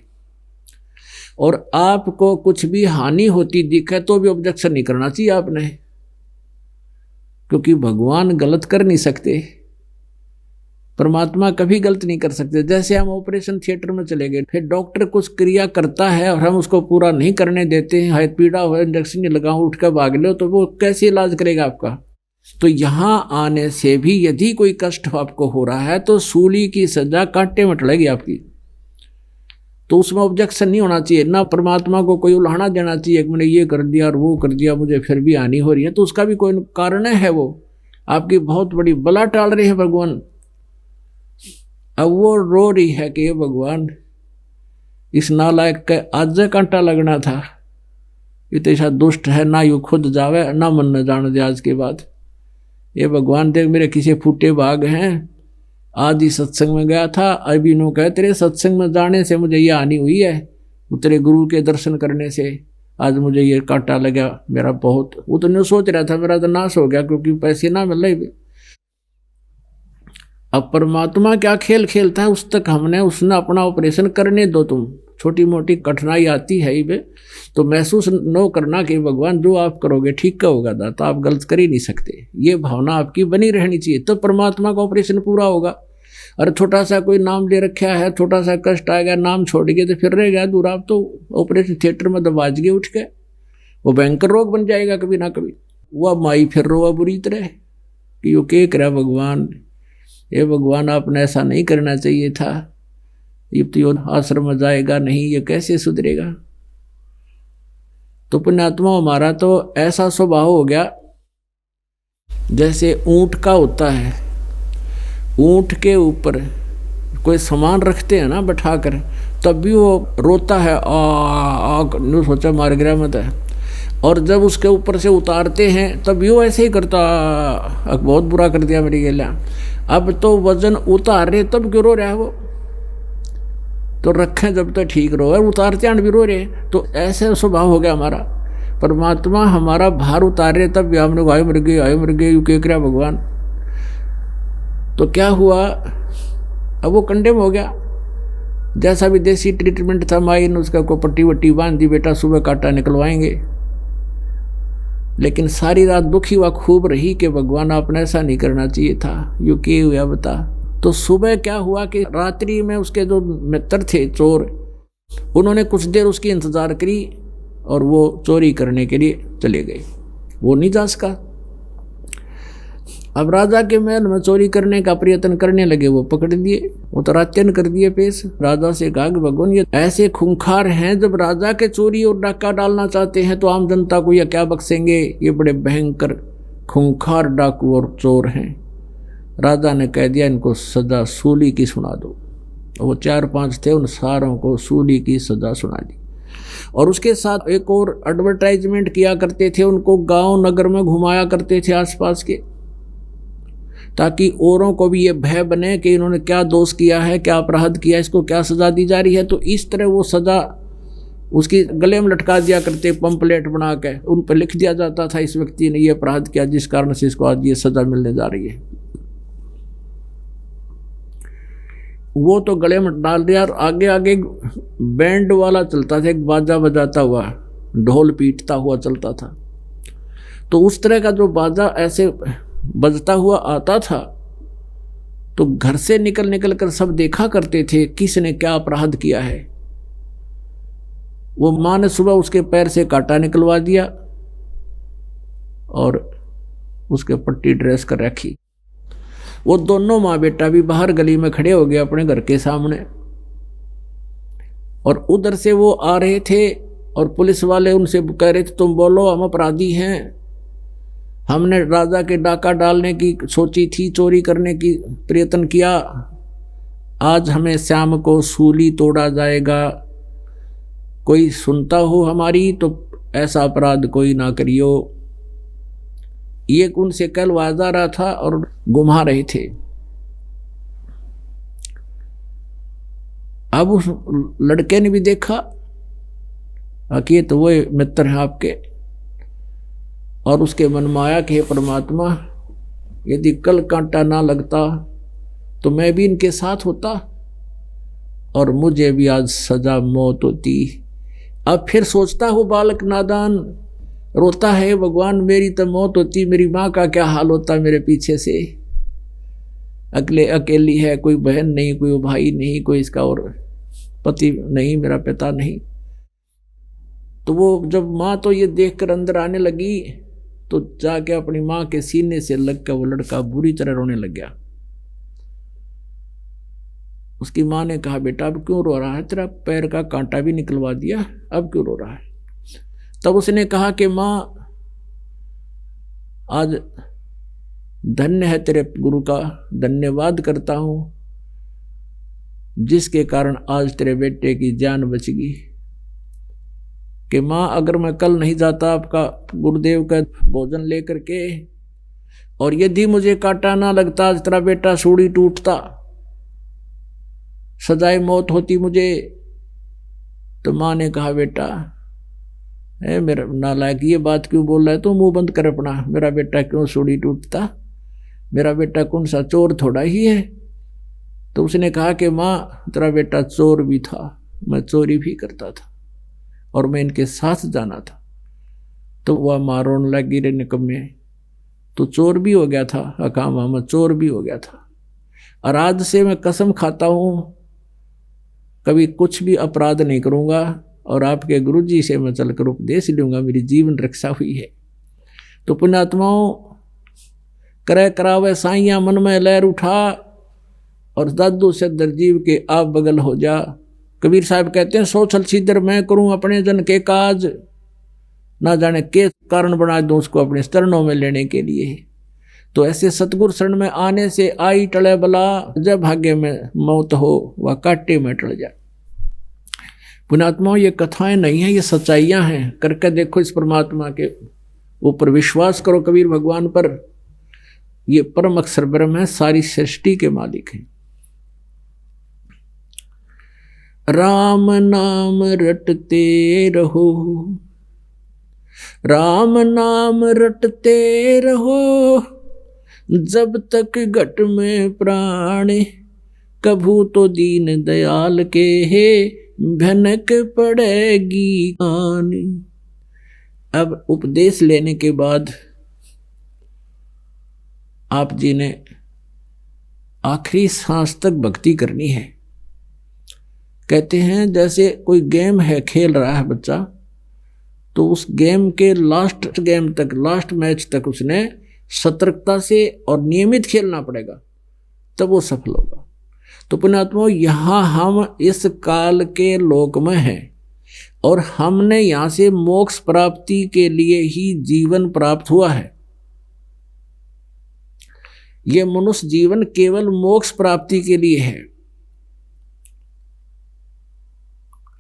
और आपको कुछ भी हानि होती दिखे तो भी ऑब्जेक्शन नहीं करना चाहिए आपने, क्योंकि भगवान गलत कर नहीं सकते, परमात्मा कभी गलत नहीं कर सकते। जैसे हम ऑपरेशन थिएटर में चले गए, फिर डॉक्टर कुछ क्रिया करता है और हम उसको पूरा नहीं करने देते हैं, है पीड़ा हो, इंजेक्शन नहीं लगाओ, उठ कर भाग लो, तो वो कैसे इलाज करेगा आपका। तो यहाँ आने से भी यदि कोई कष्ट आपको हो रहा है तो सूली की सजा कांटे में टलेगी आपकी, तो उसमें ऑब्जेक्शन नहीं होना चाहिए। ना परमात्मा को कोई उल्हाना देना चाहिए कि मैंने ये कर दिया और वो कर दिया, मुझे फिर भी हानि हो रही है, तो उसका भी कोई कारण है, वो आपकी बहुत बड़ी बला टाल रहे हैं भगवान। अब वो रो रही है कि ये भगवान इस नालायक का आज कांटा लगना था, ये तो ऐसा दुष्ट है, ना यू खुद जावे ना मन न जान दे आज के बाद। ये भगवान देख मेरे किसी फूटे भाग हैं, आज ही सत्संग में गया था, अभी नो कह तेरे सत्संग में जाने से मुझे ये हानि हुई है, तेरे गुरु के दर्शन करने से आज मुझे ये कांटा लगा, मेरा बहुत, वो तो नहीं सोच रहा था मेरा तो नाश हो गया क्योंकि पैसे ना मिल रहे। अब परमात्मा क्या खेल खेलता है उस तक हमने उसने अपना ऑपरेशन करने दो। तुम छोटी मोटी कठिनाई आती है ही तो महसूस न करना कि भगवान जो आप करोगे ठीक का होगा, दाता आप गलत कर ही नहीं सकते, ये भावना आपकी बनी रहनी चाहिए, तो परमात्मा का ऑपरेशन पूरा होगा। अरे छोटा सा कोई नाम ले रखा है, छोटा सा कष्ट आ गया, नाम छोड़ गए तो फिर रह गया दूर, आप तो ऑपरेशन थिएटर में दबाज गए उठ गए, वो भयंकर रोग बन जाएगा कभी ना कभी। वह माई फिर रोआ बुरी तरह कि यो के करा भगवान, ये भगवान आपने ऐसा नहीं करना चाहिए था, ये तो आश्रम में जाएगा नहीं, ये कैसे सुधरेगा। तो पुण्यात्मा हमारा तो ऐसा स्वभाव हो गया जैसे ऊंट का होता है, ऊंट के ऊपर कोई सामान रखते हैं ना बैठाकर, तब भी वो रोता है आ न्यू सोचा मार गिरा मत है, और जब उसके ऊपर से उतारते हैं तब भी वो ऐसे ही करता, बहुत बुरा कर दिया मेरी गेला। अब तो वजन उतार रहे तब क्यों रो रहा है वो, तो रखें जब तक ठीक रो, उतारते हैं भी रो रहे, तो ऐसे स्वभाव हो गया हमारा। परमात्मा हमारा भार उतार रहे तब भी हमने आए मर गए, आए मर गए, यू कह रहा भगवान। तो क्या हुआ, अब वो कंडेम हो गया। जैसा भी देसी ट्रीटमेंट था, माई ने उसका को पट्टी वट्टी बांध दी, बेटा सुबह कांटा निकलवाएंगे, लेकिन सारी रात दुखी हुआ खूब रही कि भगवान आपने ऐसा नहीं करना चाहिए था, यू के हुआ बता। तो सुबह क्या हुआ कि रात्रि में उसके जो मित्र थे चोर, उन्होंने कुछ देर उसकी इंतजार करी और वो चोरी करने के लिए चले गए, वो नहीं जा सका। अब राजा के महल में चोरी करने का प्रयत्न करने लगे, वो पकड़ लिए, वो तो रात्यन कर दिए पेश। राजा से कहा कि भगवान ये ऐसे खूंखार हैं, जब राजा के चोरी और डाका डालना चाहते हैं तो आम जनता को यह क्या बख्शेंगे, ये बड़े भयंकर खूंखार डाकू और चोर हैं। राजा ने कह दिया इनको सजा सूली की सुना दो। वो 4-5 थे, उन सारों को सूली की सजा सुना दी। और उसके साथ एक और एडवर्टाइजमेंट किया करते थे, उनको गांव नगर में घुमाया करते थे आसपास के, ताकि औरों को भी ये भय बने कि इन्होंने क्या दोष किया है, क्या अपराध किया, इसको क्या सजा दी जा रही है। तो इस तरह वो सजा उसकी गले में लटका दिया करते, पंपलेट बना के उन पर लिख दिया जाता था इस व्यक्ति ने ये अपराध किया जिस कारण से इसको आज ये सजा मिलने जा रही है। वो तो गले में डाल दिया और आगे आगे बैंड वाला चलता था, एक बाजा बजाता हुआ, ढोल पीटता हुआ चलता था। तो उस तरह का जो बाजा ऐसे बजता हुआ आता था, तो घर से निकल निकल कर सब देखा करते थे किसने क्या अपराध किया है। वो माँ ने सुबह उसके पैर से कांटा निकलवा दिया और उसके पट्टी ड्रेस कर रखी। वो दोनों माँ बेटा भी बाहर गली में खड़े हो गए अपने घर के सामने, और उधर से वो आ रहे थे और पुलिस वाले उनसे कह रहे थे तुम बोलो, हम अपराधी हैं, हमने राजा के डाका डालने की सोची थी, चोरी करने की प्रयत्न किया, आज हमें शाम को सूली तोड़ा जाएगा, कोई सुनता हो हमारी तो ऐसा अपराध कोई ना करियो। ये उनसे कल वाजा रहा था और घुमा रहे थे। अब उस लड़के ने भी देखा कि ये तो वो मित्र हैं आपके, और उसके मन में आया कि हे परमात्मा, यदि कल कांटा ना लगता तो मैं भी इनके साथ होता और मुझे भी आज सजा मौत होती। अब फिर सोचता हूँ बालक नादान रोता है, भगवान मेरी तो मौत होती, मेरी माँ का क्या हाल होता मेरे पीछे से, अकेली है, कोई बहन नहीं, कोई भाई नहीं, कोई इसका और पति नहीं, मेरा पिता नहीं। तो वो जब माँ तो ये देखकर अंदर आने लगी तो जाके अपनी माँ के सीने से लग कर वो लड़का बुरी तरह रोने लग गया। उसकी माँ ने कहा बेटा अब क्यों रो रहा है, तेरा पैर का कांटा भी निकलवा दिया, अब क्यों रो रहा है। तब उसने कहा कि माँ आज धन्य है तेरे गुरु का, धन्यवाद करता हूँ जिसके कारण आज तेरे बेटे की जान बच गई। कि माँ अगर मैं कल नहीं जाता आपका गुरुदेव का भोजन लेकर के, और यदि मुझे कांटा ना लगता आज तेरा बेटा सूढ़ी टूटता, सजाए मौत होती मुझे। तो माँ ने कहा बेटा है मेरा नालायक, ये बात क्यों बोल रहा है, तो मुंह बंद कर अपना, मेरा बेटा क्यों सूढ़ी टूटता, मेरा बेटा कौन सा चोर थोड़ा ही है। तो उसने कहा कि माँ तेरा बेटा चोर भी था, मैं चोरी भी करता था और मैं इनके साथ जाना था। तो वह माँ रोने लगी, रे निकम्मे तो चोर भी हो गया था। कहा माँ मैं चोर भी हो गया था, और आज से मैं कसम खाता हूँ कभी कुछ भी अपराध नहीं करूँगा, और आपके गुरुजी से मैं चलकर उपदेश लूँगा, मेरी जीवन रक्षा हुई है। तो पुण्यात्माओं करे करावे साइयाँ मन में लहर उठा, और दादू से दरजीव के आप बगल हो जा। कबीर साहब कहते हैं सो छल छिद्र मैं करूं अपने जन के काज, ना जाने के कारण बना दूं उसको अपने चरणों में लेने के लिए। तो ऐसे सतगुरु शरण में आने से आई टले बला, जब भाग्य में मौत हो वह काटे में टल जाए। पुण्यात्माओं ये कथाएं नहीं है, ये सच्चाइयां हैं। करके देखो इस परमात्मा के ऊपर विश्वास करो, कबीर भगवान पर। ये परम अक्षर ब्रह्म है, सारी सृष्टि के मालिक हैं। राम नाम रटते रहो, राम नाम रटते रहो, जब तक घट में प्राण, कभू तो दीन दयाल के है भनक पड़ेगी कान। अब उपदेश लेने के बाद आप जी ने आखिरी सांस तक भक्ति करनी है। कहते हैं जैसे कोई गेम है, खेल रहा है बच्चा, तो उस गेम के लास्ट गेम तक, लास्ट मैच तक उसने सतर्कता से और नियमित खेलना पड़ेगा, तब वो सफल होगा। तो पुण्यात्माओं यहाँ हम इस काल के लोक में हैं, और हमने यहाँ से मोक्ष प्राप्ति के लिए ही जीवन प्राप्त हुआ है। ये मनुष्य जीवन केवल मोक्ष प्राप्ति के लिए है।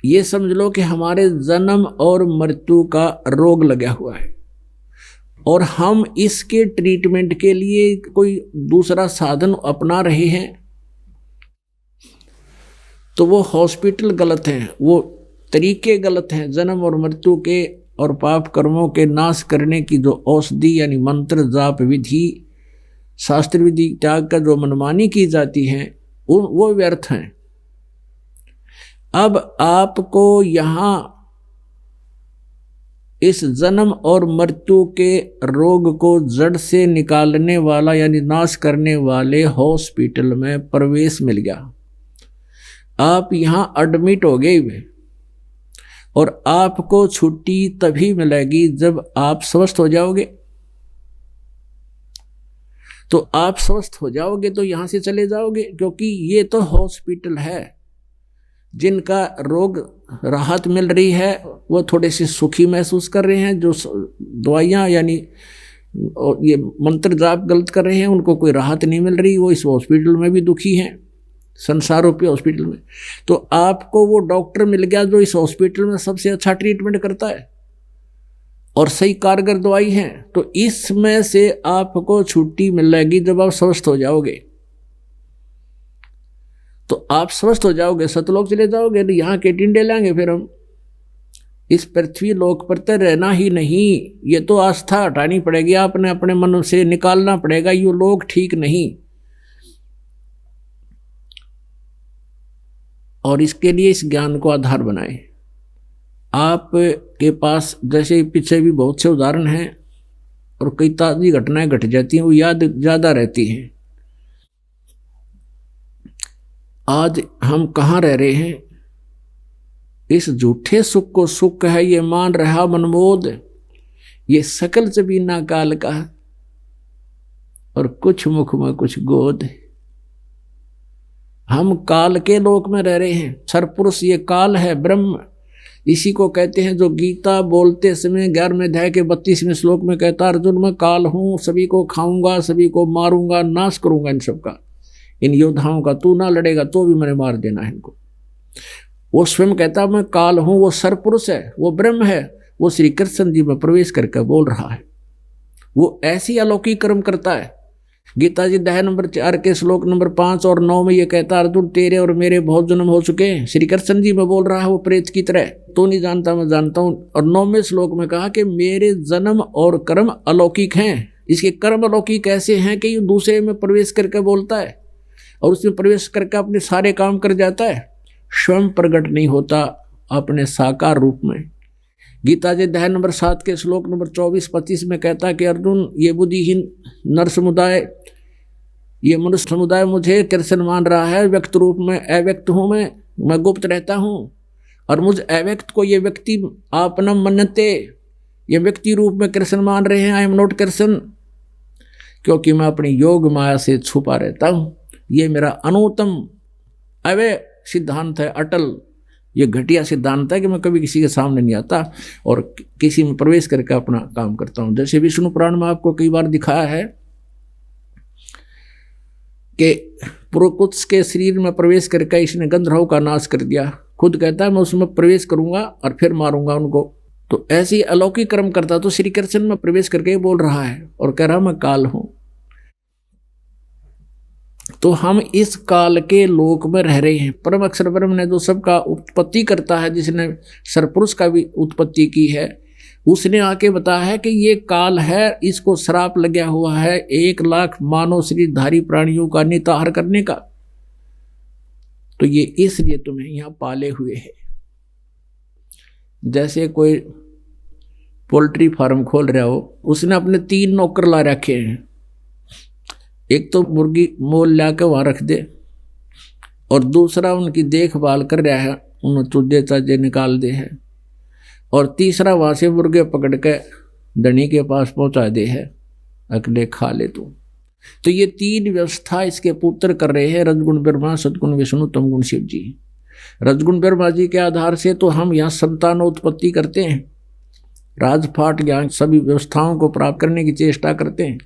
ये समझ लो कि हमारे जन्म और मृत्यु का रोग लगा हुआ है, और हम इसके ट्रीटमेंट के लिए कोई दूसरा साधन अपना रहे हैं, तो वो हॉस्पिटल गलत हैं, वो तरीके गलत हैं। जन्म और मृत्यु के और पाप कर्मों के नाश करने की जो औषधि यानी मंत्र जाप विधि, शास्त्र विधि त्याग का जो मनमानी की जाती है, वो व्यर्थ हैं। अब आपको यहाँ इस जन्म और मृत्यु के रोग को जड़ से निकालने वाला यानी नाश करने वाले हॉस्पिटल में प्रवेश मिल गया। आप यहाँ एडमिट हो गए हुए, और आपको छुट्टी तभी मिलेगी जब आप स्वस्थ हो जाओगे। तो आप स्वस्थ हो जाओगे तो यहाँ से चले जाओगे, क्योंकि ये तो हॉस्पिटल है। जिनका रोग राहत मिल रही है वो थोड़े से सुखी महसूस कर रहे हैं, जो दवाइयाँ यानी ये मंत्र जाप गलत कर रहे हैं उनको कोई राहत नहीं मिल रही, वो इस हॉस्पिटल में भी दुखी हैं, संसार रूपी हॉस्पिटल में। तो आपको वो डॉक्टर मिल गया जो इस हॉस्पिटल में सबसे अच्छा ट्रीटमेंट करता है और सही कारगर दवाई है। तो इसमें से आपको छुट्टी मिलेगी जब आप स्वस्थ हो जाओगे। तो आप स्वस्थ हो जाओगे, सतलोक चले जाओगे, तो यहाँ के टिंडे लाएंगे फिर हम। इस पृथ्वी लोक पर तो रहना ही नहीं, ये तो आस्था हटानी पड़ेगी, आपने अपने मन से निकालना पड़ेगा, ये लोग ठीक नहीं। और इसके लिए इस ज्ञान को आधार बनाए। आपके पास जैसे पीछे भी बहुत से उदाहरण हैं, और कई ताज़ी घटनाएं घट जाती हैं, वो याद ज़्यादा रहती हैं। आज हम कहाँ रह रहे हैं? इस झूठे सुख को सुख है ये मान रहा मनमोद, ये सकल जबीना काल का, और कुछ मुख में कुछ गोद। हम काल के लोक में रह रहे हैं। सरपुरुष ये काल है, ब्रह्म, इसी को कहते हैं जो गीता बोलते समय 11वें अध्याय के 32वें श्लोक में कहता, अर्जुन मैं काल हूँ, सभी को खाऊंगा, सभी को मारूंगा, नाश करूंगा इन सबका, इन योद्धाओं का। तू ना लड़ेगा तो भी मैंने मार देना है इनको। वो स्वयं कहता मैं काल हूँ, वो सरपुरुष है, वो ब्रह्म है, वो श्री कृष्ण जी में प्रवेश करके बोल रहा है। वो ऐसी अलौकिक कर्म करता है गीता जी अध्याय नंबर 4 के श्लोक नंबर 5 और 9 में ये कहता, अर्जुन तेरे और मेरे बहुत जन्म हो चुके हैं। श्री कृष्ण जी में बोल रहा है वो प्रेत की तरह, तो नहीं जानता मैं जानता हूँ। और 9वें श्लोक में कहा कि मेरे जन्म और कर्म अलौकिक हैं। इसके कर्म अलौकिक ऐसे हैं कि ये दूसरे में प्रवेश करके बोलता है और उसमें प्रवेश करके अपने सारे काम कर जाता है, स्वयं प्रकट नहीं होता अपने साकार रूप में। गीता जी अध्याय नंबर 7 के श्लोक नंबर 24-25 में कहता है कि अर्जुन ये बुद्धिहीन नर समुदाय, ये मनुष्य समुदाय मुझे कृष्ण मान रहा है, व्यक्त रूप में अव्यक्त हूँ मैं गुप्त रहता हूँ, और मुझ अव्यक्त को ये व्यक्ति आपना मनते, ये व्यक्ति रूप में कृष्ण मान रहे हैं। आई एम नॉट कृष्ण, क्योंकि मैं अपनी योग माया से छुपा रहता हूँ। ये मेरा अनुत्तम अवय सिद्धांत है, अटल। ये घटिया सिद्धांत है कि मैं कभी किसी के सामने नहीं आता और किसी में प्रवेश करके अपना काम करता हूँ। जैसे विष्णु पुराण में आपको कई बार दिखाया है कि पुरुकुत्स के शरीर में प्रवेश करके इसने गंधर्वों का नाश कर दिया। खुद कहता है मैं उसमें प्रवेश करूंगा और फिर मारूंगा उनको। तो ऐसी अलौकिक कर्म करता तो श्री कृष्ण में प्रवेश करके बोल रहा है और कह रहा मैं काल हूं। तो हम इस काल के लोक में रह रहे हैं। परम अक्षर ब्रह्म ने जो सबका उत्पत्ति करता है, जिसने सरपुरुष का भी उत्पत्ति की है, उसने आके बताया है कि ये काल है, इसको श्राप लगा हुआ है 1 लाख मानव शरीरधारी प्राणियों का निताहार करने का। तो ये इसलिए तुम्हें यहाँ पाले हुए है। जैसे कोई पोल्ट्री फार्म खोल रहा हो, उसने अपने 3 नौकर ला रखे हैं। एक तो मुर्गी मोल ला के वहाँ रख दे, और दूसरा उनकी देखभाल कर रहा है, उन्हें चूजे चाजे निकाल दे है, और तीसरा वहाँ से मुर्गे पकड़ के धनी के पास पहुँचा दे है, अकेले खा ले तू। तो ये 3 व्यवस्था इसके पुत्र कर रहे हैं, रजगुण ब्रह्मा, सदगुण विष्णु, तमगुण शिव जी। रजगुण ब्रह्मा जी के आधार से तो हम यहाँ संतान उत्पत्ति करते हैं, राजपाट ज्ञान सभी व्यवस्थाओं को प्राप्त करने की चेष्टा करते हैं।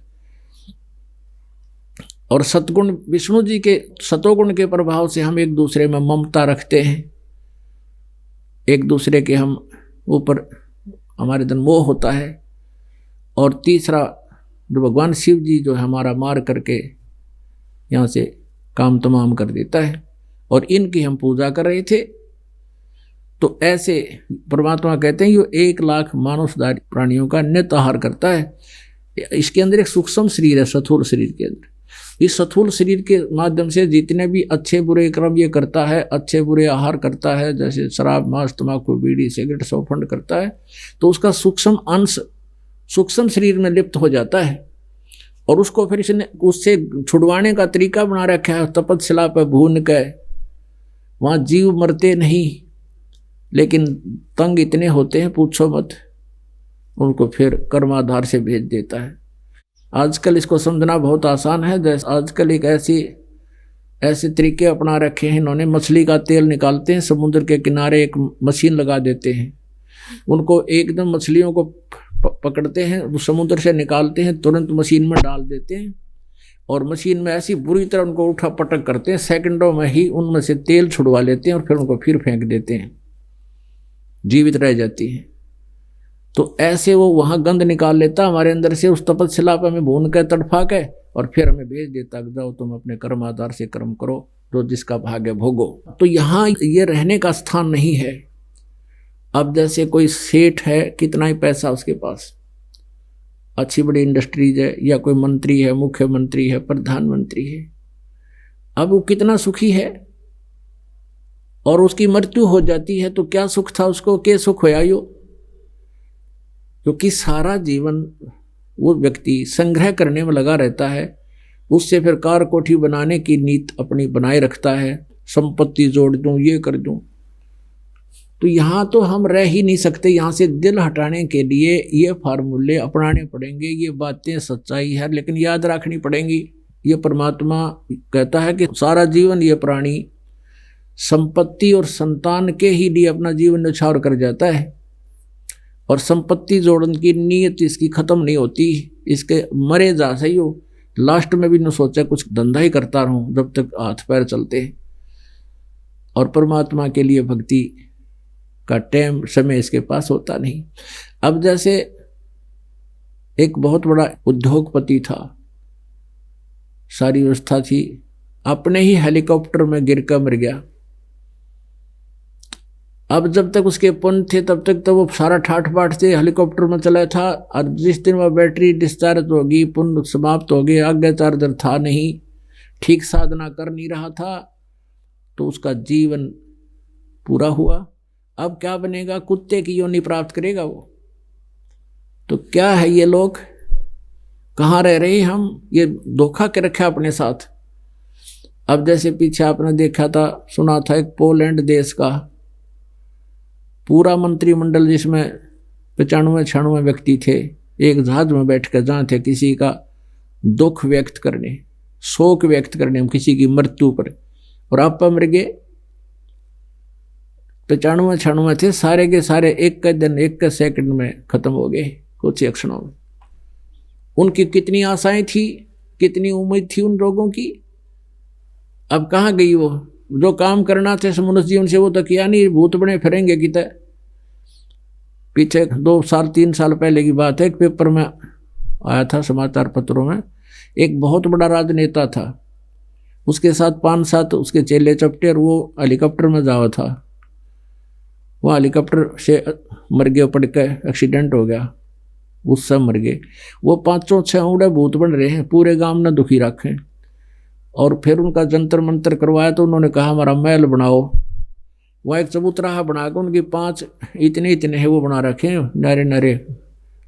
और सतगुण विष्णु जी के सतोगुण के प्रभाव से हम एक दूसरे में ममता रखते हैं, एक दूसरे के हम ऊपर हमारे दिन मोह होता है। और तीसरा जो भगवान शिव जी जो है हमारा मार करके यहाँ से काम तमाम कर देता है, और इनकी हम पूजा कर रहे थे। तो ऐसे परमात्मा कहते हैं ये 1 लाख मानवधारी प्राणियों का नित आहार करता है। इसके अंदर एक सूक्ष्म शरीर है, स्थूल शरीर के अंदर। इस स्थूल शरीर के माध्यम से जितने भी अच्छे बुरे कर्म ये करता है, अच्छे बुरे आहार करता है, जैसे शराब, मांस, तंबाकू, बीड़ी, सिगरेट, सौफंड करता है, तो उसका सूक्ष्म अंश सूक्ष्म शरीर में लिप्त हो जाता है। और उसको फिर इसने उससे छुड़वाने का तरीका बना रखा है, तपस्या पर भून के। वहाँ जीव मरते नहीं, लेकिन तंग इतने होते हैं पूछो मत, उनको फिर कर्माधार से भेज देता है। आजकल इसको समझना बहुत आसान है। जैसे आजकल एक ऐसे तरीके अपना रखे हैं इन्होंने, मछली का तेल निकालते हैं, समुद्र के किनारे एक मशीन लगा देते हैं, उनको एकदम मछलियों को पकड़ते हैं, समुद्र से निकालते हैं, तुरंत मशीन में डाल देते हैं, और मशीन में ऐसी बुरी तरह उनको उठा पटक करते हैं, सेकंडों में ही उनमें से तेल छुड़वा लेते हैं और फिर उनको फिर फेंक देते हैं, जीवित रह जाती है। तो ऐसे वो वहाँ गंध निकाल लेता हमारे अंदर से, उस तपस्या पे हमें भून के तड़फा के, और फिर हमें भेज देता कि जाओ तुम अपने कर्म आधार से कर्म करो, जो जिसका भाग्य भोगो। तो यहाँ ये रहने का स्थान नहीं है। अब जैसे कोई सेठ है, कितना ही पैसा उसके पास, अच्छी बड़ी इंडस्ट्रीज है, या कोई मंत्री है, मुख्यमंत्री है, प्रधानमंत्री है, अब वो कितना सुखी है, और उसकी मृत्यु हो जाती है तो क्या सुख था उसको, क्या सुख होया यो? क्योंकि सारा जीवन वो व्यक्ति संग्रह करने में लगा रहता है, उससे फिर कार कोठी बनाने की नीत अपनी बनाए रखता है, संपत्ति जोड़ दूं, ये कर दूं। तो यहाँ तो हम रह ही नहीं सकते। यहाँ से दिल हटाने के लिए ये फार्मूले अपनाने पड़ेंगे। ये बातें सच्चाई है, लेकिन याद रखनी पड़ेंगी। ये परमात्मा कहता है कि सारा जीवन ये प्राणी संपत्ति और संतान के ही लिए अपना जीवन न्यौछावर कर जाता है, और संपत्ति जोड़ने की नीयत इसकी खत्म नहीं होती। इसके मरे जा सही हो, लास्ट में भी न सोचा कुछ धंधा ही करता रहूं जब तक हाथ पैर चलते हैं। और परमात्मा के लिए भक्ति का टाइम समय इसके पास होता नहीं। अब जैसे एक बहुत बड़ा उद्योगपति था, सारी व्यवस्था थी, अपने ही हेलीकॉप्टर में गिर कर मर गया। अब जब तक उसके पुण्य थे तब तक तो वो सारा ठाठ बाट से हेलीकॉप्टर में चला था, और जिस दिन वह बैटरी डिस्चार्ज होगी, पुण्य समाप्त हो गए, आगे चार्जर था नहीं, ठीक साधना कर नहीं रहा था, तो उसका जीवन पूरा हुआ। अब क्या बनेगा? कुत्ते की योनि प्राप्त करेगा वो। तो क्या है ये लोग, कहाँ रह रहे हम? ये धोखा के रखा अपने साथ। अब जैसे पीछे आपने देखा था, सुना था, एक पोलैंड देश का पूरा मंत्रिमंडल जिसमें 95-96 व्यक्ति थे, एक जहाज में बैठ कर जहाँ थे किसी का दुख व्यक्त करने, शोक व्यक्त करने किसी की मृत्यु पर, और आप मर गए। 95-96 थे, सारे के सारे एक का दिन, एक का सेकंड में खत्म हो गए, कुछ एक क्षणों में। उनकी कितनी आशाएं थी, कितनी उम्मीद थी उन लोगों की, अब कहाँ गई वो? जो काम करना थे मनुष्य जीवन से वो तो किया नहीं, भूत बने फिरेंगे कि तय। पीछे 2 साल 3 साल पहले की बात है, एक पेपर में आया था, समाचार पत्रों में, एक बहुत बड़ा राजनेता था, उसके साथ 5-7 उसके चेले चपटे, और वो हेलीकॉप्टर में जावा था। वो हेलीकॉप्टर से मर गया, पड़ के एक्सीडेंट हो गया, उससे मर गए। वो 5-6 उड़े भूत बन रहे हैं, पूरे गांव ने दुखी रखे। और फिर उनका जंतर मंतर करवाया, तो उन्होंने कहा हमारा महल बनाओ। वह एक चबूतरा बनाकर उनकी 5 इतने है वो बना रखे हैं, नारे नारे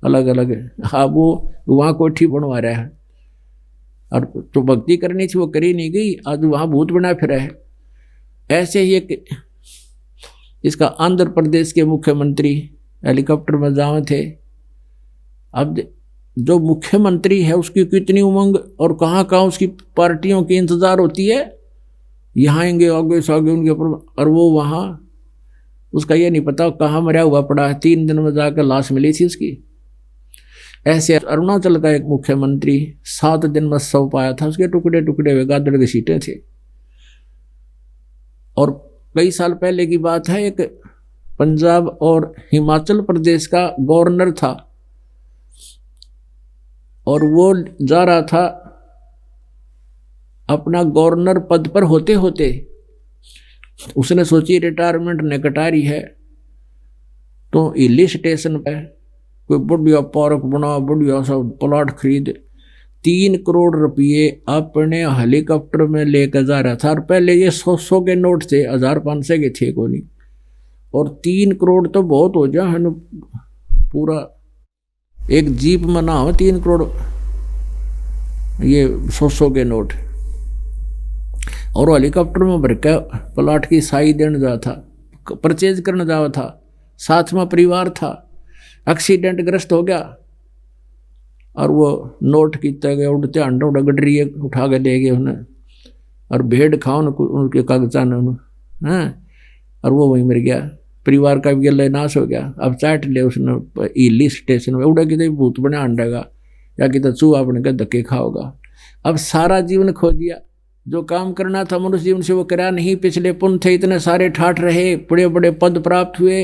अलग अलग। हाँ, वो वहाँ कोठी बनवा रहा है, और तो भक्ति करनी थी वो करी नहीं गई, आज वहाँ भूत बना फिरा है। ऐसे ही एक इसका आंध्र प्रदेश के मुख्यमंत्री हेलीकॉप्टर में जाए थे। अब जो मुख्यमंत्री है उसकी कितनी उमंग, और कहाँ कहाँ उसकी पार्टियों की इंतजार होती है, यहाँ आएंगे आगे से आगे उनके ऊपर, और वो वहाँ उसका ये नहीं पता कहाँ मरा हुआ पड़ा है। 3 दिन में जाकर लाश मिली थी उसकी। ऐसे अरुणाचल का एक मुख्यमंत्री 7 दिन में शव पाया था, उसके टुकड़े टुकड़े हुए गादड़ के सीटे थे। और कई साल पहले की बात है, एक पंजाब और हिमाचल प्रदेश का गवर्नर था, और वो जा रहा था अपना गवर्नर पद पर होते होते, उसने सोची रिटायरमेंट निकट आ रही है, तो हिली स्टेशन पे कोई बढ़िया पार्क बना, बढ़िया सा प्लॉट खरीद, 3 करोड़ रुपये अपने हेलीकॉप्टर में लेकर जा रहा था। और पहले ये 100 के नोट थे, 1000-500 के थे को नहीं, और 3 करोड़ तो बहुत हो जा है, पूरा एक जीप में ना हो 3 करोड़ ये 100 के नोट। और हेलीकॉप्टर में भर के प्लाट की साई देने जा था, परचेज करने जा था, साथ में परिवार था। एक्सीडेंट ग्रस्त हो गया, और वो नोट कितना गया, उड़ते अंडा उड़ा गडरी उठा के ले गए उन्हें, और भेड़ खाओ उनके कागजा ने उन्हें, हैं, और वो वहीं मर गया। परिवार का भी गले नाश हो गया। अब चाट ले उसने हिली स्टेशन में, उड़ा कितने भूत बने अंडेगा, या कितना चूहा बन के धक्के खाओगा। अब सारा जीवन खो दिया, जो काम करना था मनुष्य जीवन से वो करा नहीं। पिछले पुण्य थे इतने सारे ठाठ रहे, बड़े बड़े पद प्राप्त हुए,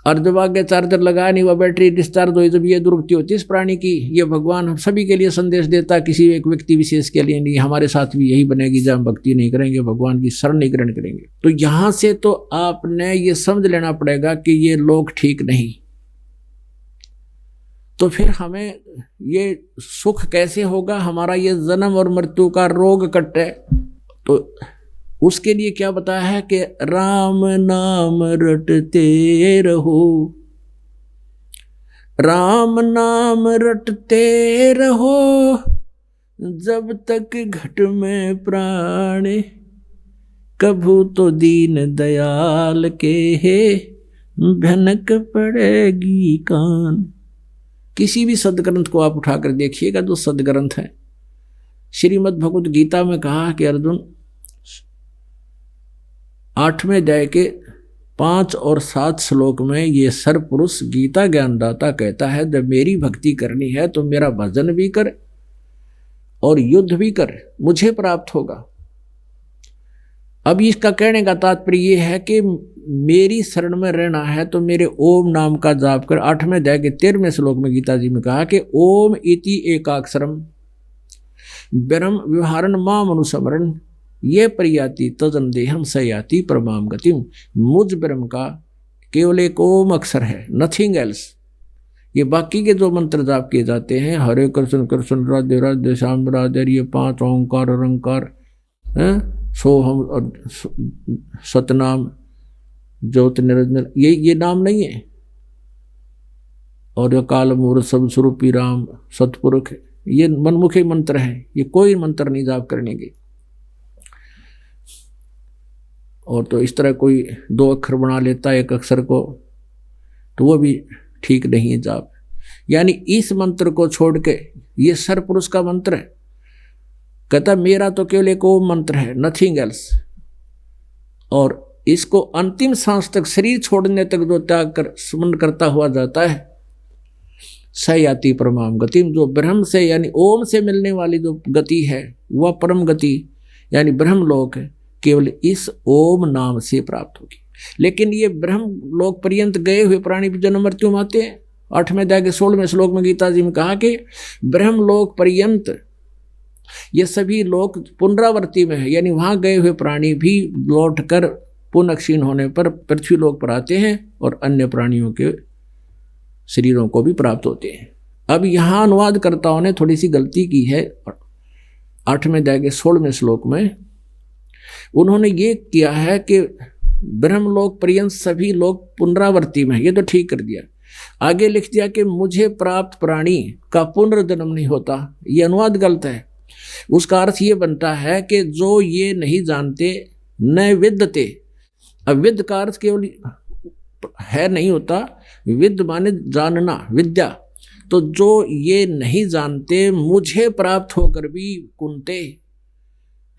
और जब आगे चार्जर लगा नहीं, वह बैटरी डिस्चार्ज हुई, जब ये दुर्गति होती है इस प्राणी की। ये भगवान हम सभी के लिए संदेश देता, किसी एक व्यक्ति विशेष के लिए नहीं। हमारे साथ भी यही बनेगी, जब हम भक्ति नहीं करेंगे, भगवान की शरण नहीं ग्रहण करेंगे। तो यहाँ से तो आपने ये समझ लेना पड़ेगा कि ये लोग ठीक नहीं। तो फिर हमें ये सुख कैसे होगा, हमारा ये जन्म और मृत्यु का रोग कटे। तो उसके लिए क्या बताया है कि राम नाम रटते रहो, राम नाम रटते रहो, जब तक घट में प्राण, कभू तो दीन दयाल के है भनक पड़ेगी कान। किसी भी सदग्रंथ को आप उठाकर देखिएगा, जो सदग्रंथ है, श्रीमद् भगवत गीता में कहा कि अर्जुन 8वें अध्याय के 5 और 7 श्लोक में ये सर्वपुरुष गीता ज्ञानदाता कहता है, जब मेरी भक्ति करनी है तो मेरा भजन भी कर और युद्ध भी कर, मुझे प्राप्त होगा। अब इसका कहने का तात्पर्य ये है कि मेरी शरण में रहना है तो मेरे ओम नाम का जाप कर। 8वें अध्याय के 13वें श्लोक में गीता जी में कहा कि ओम इति एकाक्षरम, ब्रह्म व्यवहारन माम अनुस्मरण ये परियाति तजन देहम सयाति परमाम गतिम। मुझ ब्रह्म का केवल एक ओम अक्षर है, नथिंग एल्स। ये बाकी के जो मंत्र जाप किए जाते हैं, हरे कृष्ण कृष्ण राधे राधे श्याम राधे, ये 5 ओंकार अरंकार, सोहम और सतनाम ज्योति निरंजन, ये नाम नहीं है। और काल मूर्त सब स्वरूपी राम सतपुरुष, ये मनमुखी मंत्र है, ये कोई मंत्र नहीं जाप करने के। और तो इस तरह कोई 2 अक्षर बना लेता है एक अक्षर को, तो वो भी ठीक नहीं है जाप। यानी इस मंत्र को छोड़ के, ये सरपुरुष का मंत्र है, कहता मेरा तो केवल एक ओम मंत्र है, नथिंग एल्स। और इसको अंतिम सांस तक, शरीर छोड़ने तक जो त्याग कर स्मरण करता हुआ जाता है, सयाति परमाम गतिम। जो ब्रह्म से यानी ओम से मिलने वाली जो गति है, वह परम गति यानी ब्रह्म लोक है, केवल इस ओम नाम से प्राप्त होगी। लेकिन ये ब्रह्म लोक पर्यंत गए हुए प्राणी भी जन्म मृत्यु में आते हैं। 8वें अध्याय के 16वें श्लोक में गीता जी में कहा कि ब्रह्म लोक पर्यंत ये सभी लोक पुनरावर्ती में है, यानी वहां गए हुए प्राणी भी लौट कर पुनः क्षीण होने पर पृथ्वी लोक पर आते हैं और अन्य प्राणियों के शरीरों को भी प्राप्त होते हैं। अब यहाँ अनुवादकर्ताओं ने थोड़ी सी गलती की है। 8वें अध्याय के 16वें श्लोक में उन्होंने ये किया है कि ब्रह्मलोक पर्यंत सभी लोग पुनरावर्ती में, ये तो ठीक कर दिया। आगे लिख दिया कि मुझे प्राप्त प्राणी का पुनर्जन्म नहीं होता, ये अनुवाद गलत है। उसका अर्थ ये बनता है कि जो ये नहीं जानते न विद्यते। अब विद्य का अर्थ केवल है नहीं होता, विद्य माने जानना, विद्या। तो जो ये नहीं जानते मुझे प्राप्त होकर भी कुंते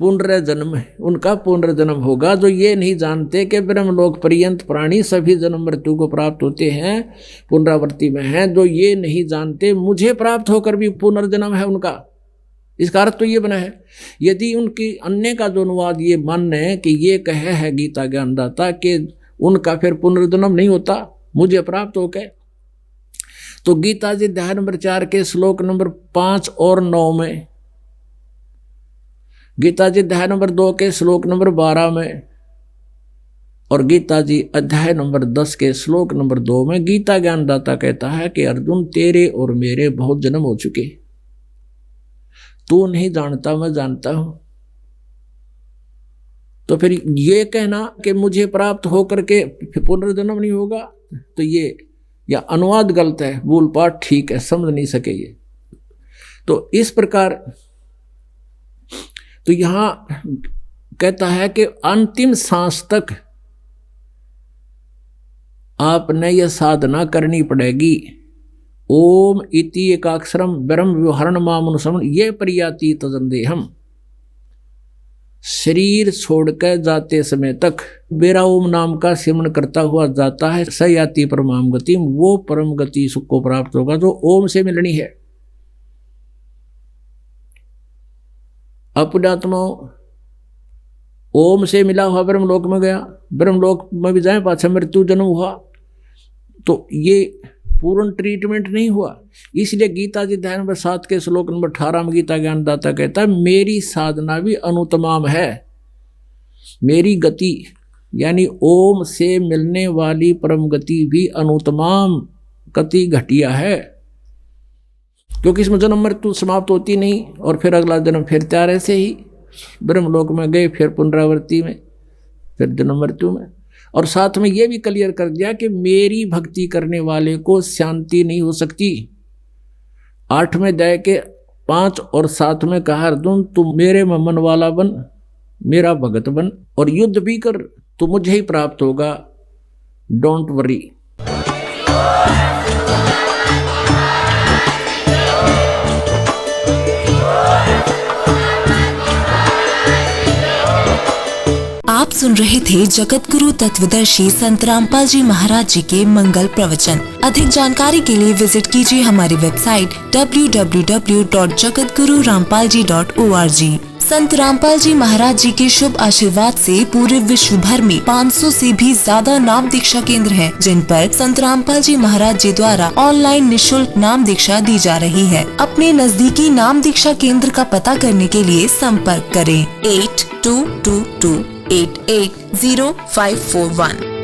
पुनर्जन्म, उनका पुनर्जन्म होगा। जो ये नहीं जानते कि ब्रह्मलोक पर्यंत प्राणी सभी जन्म मृत्यु को प्राप्त होते हैं, पुनरावर्ती में हैं, जो ये नहीं जानते मुझे प्राप्त होकर भी पुनर्जन्म है उनका। इसका अर्थ तो ये बना है, यदि उनकी अन्य का जो अनुवाद ये मानना है कि ये कहे है गीता ज्ञानदाता कि उनका फिर पुनर्जन्म नहीं होता मुझे प्राप्त होकर, तो गीता जी अध्याय नंबर 4 के श्लोक नंबर 5 और 9 में, गीता जी अध्याय नंबर 2 के श्लोक नंबर 12 में, और गीता जी अध्याय नंबर 10 के श्लोक नंबर 2 में गीता ज्ञानदाता कहता है कि अर्जुन तेरे और मेरे बहुत जन्म हो चुके, तू नहीं जानता मैं जानता हूं। तो फिर ये कहना कि मुझे प्राप्त होकर के पुनर्जन्म नहीं होगा, तो ये या अनुवाद गलत है, मूल पाठ ठीक है, समझ नहीं सके ये। तो इस प्रकार तो यहां कहता है कि अंतिम सांस तक आपने यह साधना करनी पड़ेगी। ओम इति एकाक्षरम ब्रह्म व्यवहारण मामनुसमन ये परियाति तजंदेहम। शरीर छोड़कर जाते समय तक मेरा ओम नाम का सिमरण करता हुआ जाता है, सयाति परमाम गति, वो परम गति सुख को प्राप्त होगा जो ओम से मिलनी है। अपनात्मा ओम से मिला हुआ ब्रह्मलोक में गया, ब्रह्मलोक में भी जाए पाछा मृत्यु जन्म हुआ, तो ये पूर्ण ट्रीटमेंट नहीं हुआ। इसलिए गीता जी अध्याय नंबर 7 के श्लोक नंबर 18 में गीता ज्ञानदाता कहता है मेरी साधना भी अनुतमाम है, मेरी गति यानी ओम से मिलने वाली परम गति भी अनुतमाम गति घटिया है, क्योंकि इसमें जन्म मृत्यु समाप्त होती नहीं और फिर अगला जन्म फिर तैयार ऐसे ही ब्रह्मलोक में गए, फिर पुनरावृत्ति में, फिर जन्म मृत्यु में। और साथ में ये भी क्लियर कर दिया कि मेरी भक्ति करने वाले को शांति नहीं हो सकती। 8वें अध्याय के 5 और 7 में कहा अर्जुन तू मेरे मन वाला बन, मेरा भगत बन और युद्ध भी कर तो मुझे ही प्राप्त होगा, डोंट वरी। आप सुन रहे थे जगत गुरु तत्वदर्शी संत रामपाल जी महाराज जी के मंगल प्रवचन। अधिक जानकारी के लिए विजिट कीजिए हमारी वेबसाइट www.jagatgururampalji.org। संत रामपाल जी महाराज जी के शुभ आशीर्वाद से पूरे विश्व भर में 500 से भी ज्यादा नाम दीक्षा केंद्र हैं, जिन पर संत रामपाल जी महाराज जी द्वारा ऑनलाइन निशुल्क नाम दीक्षा दी जा रही है। अपने नजदीकी नाम दीक्षा केंद्र का पता करने के लिए संपर्क करें 8222880541।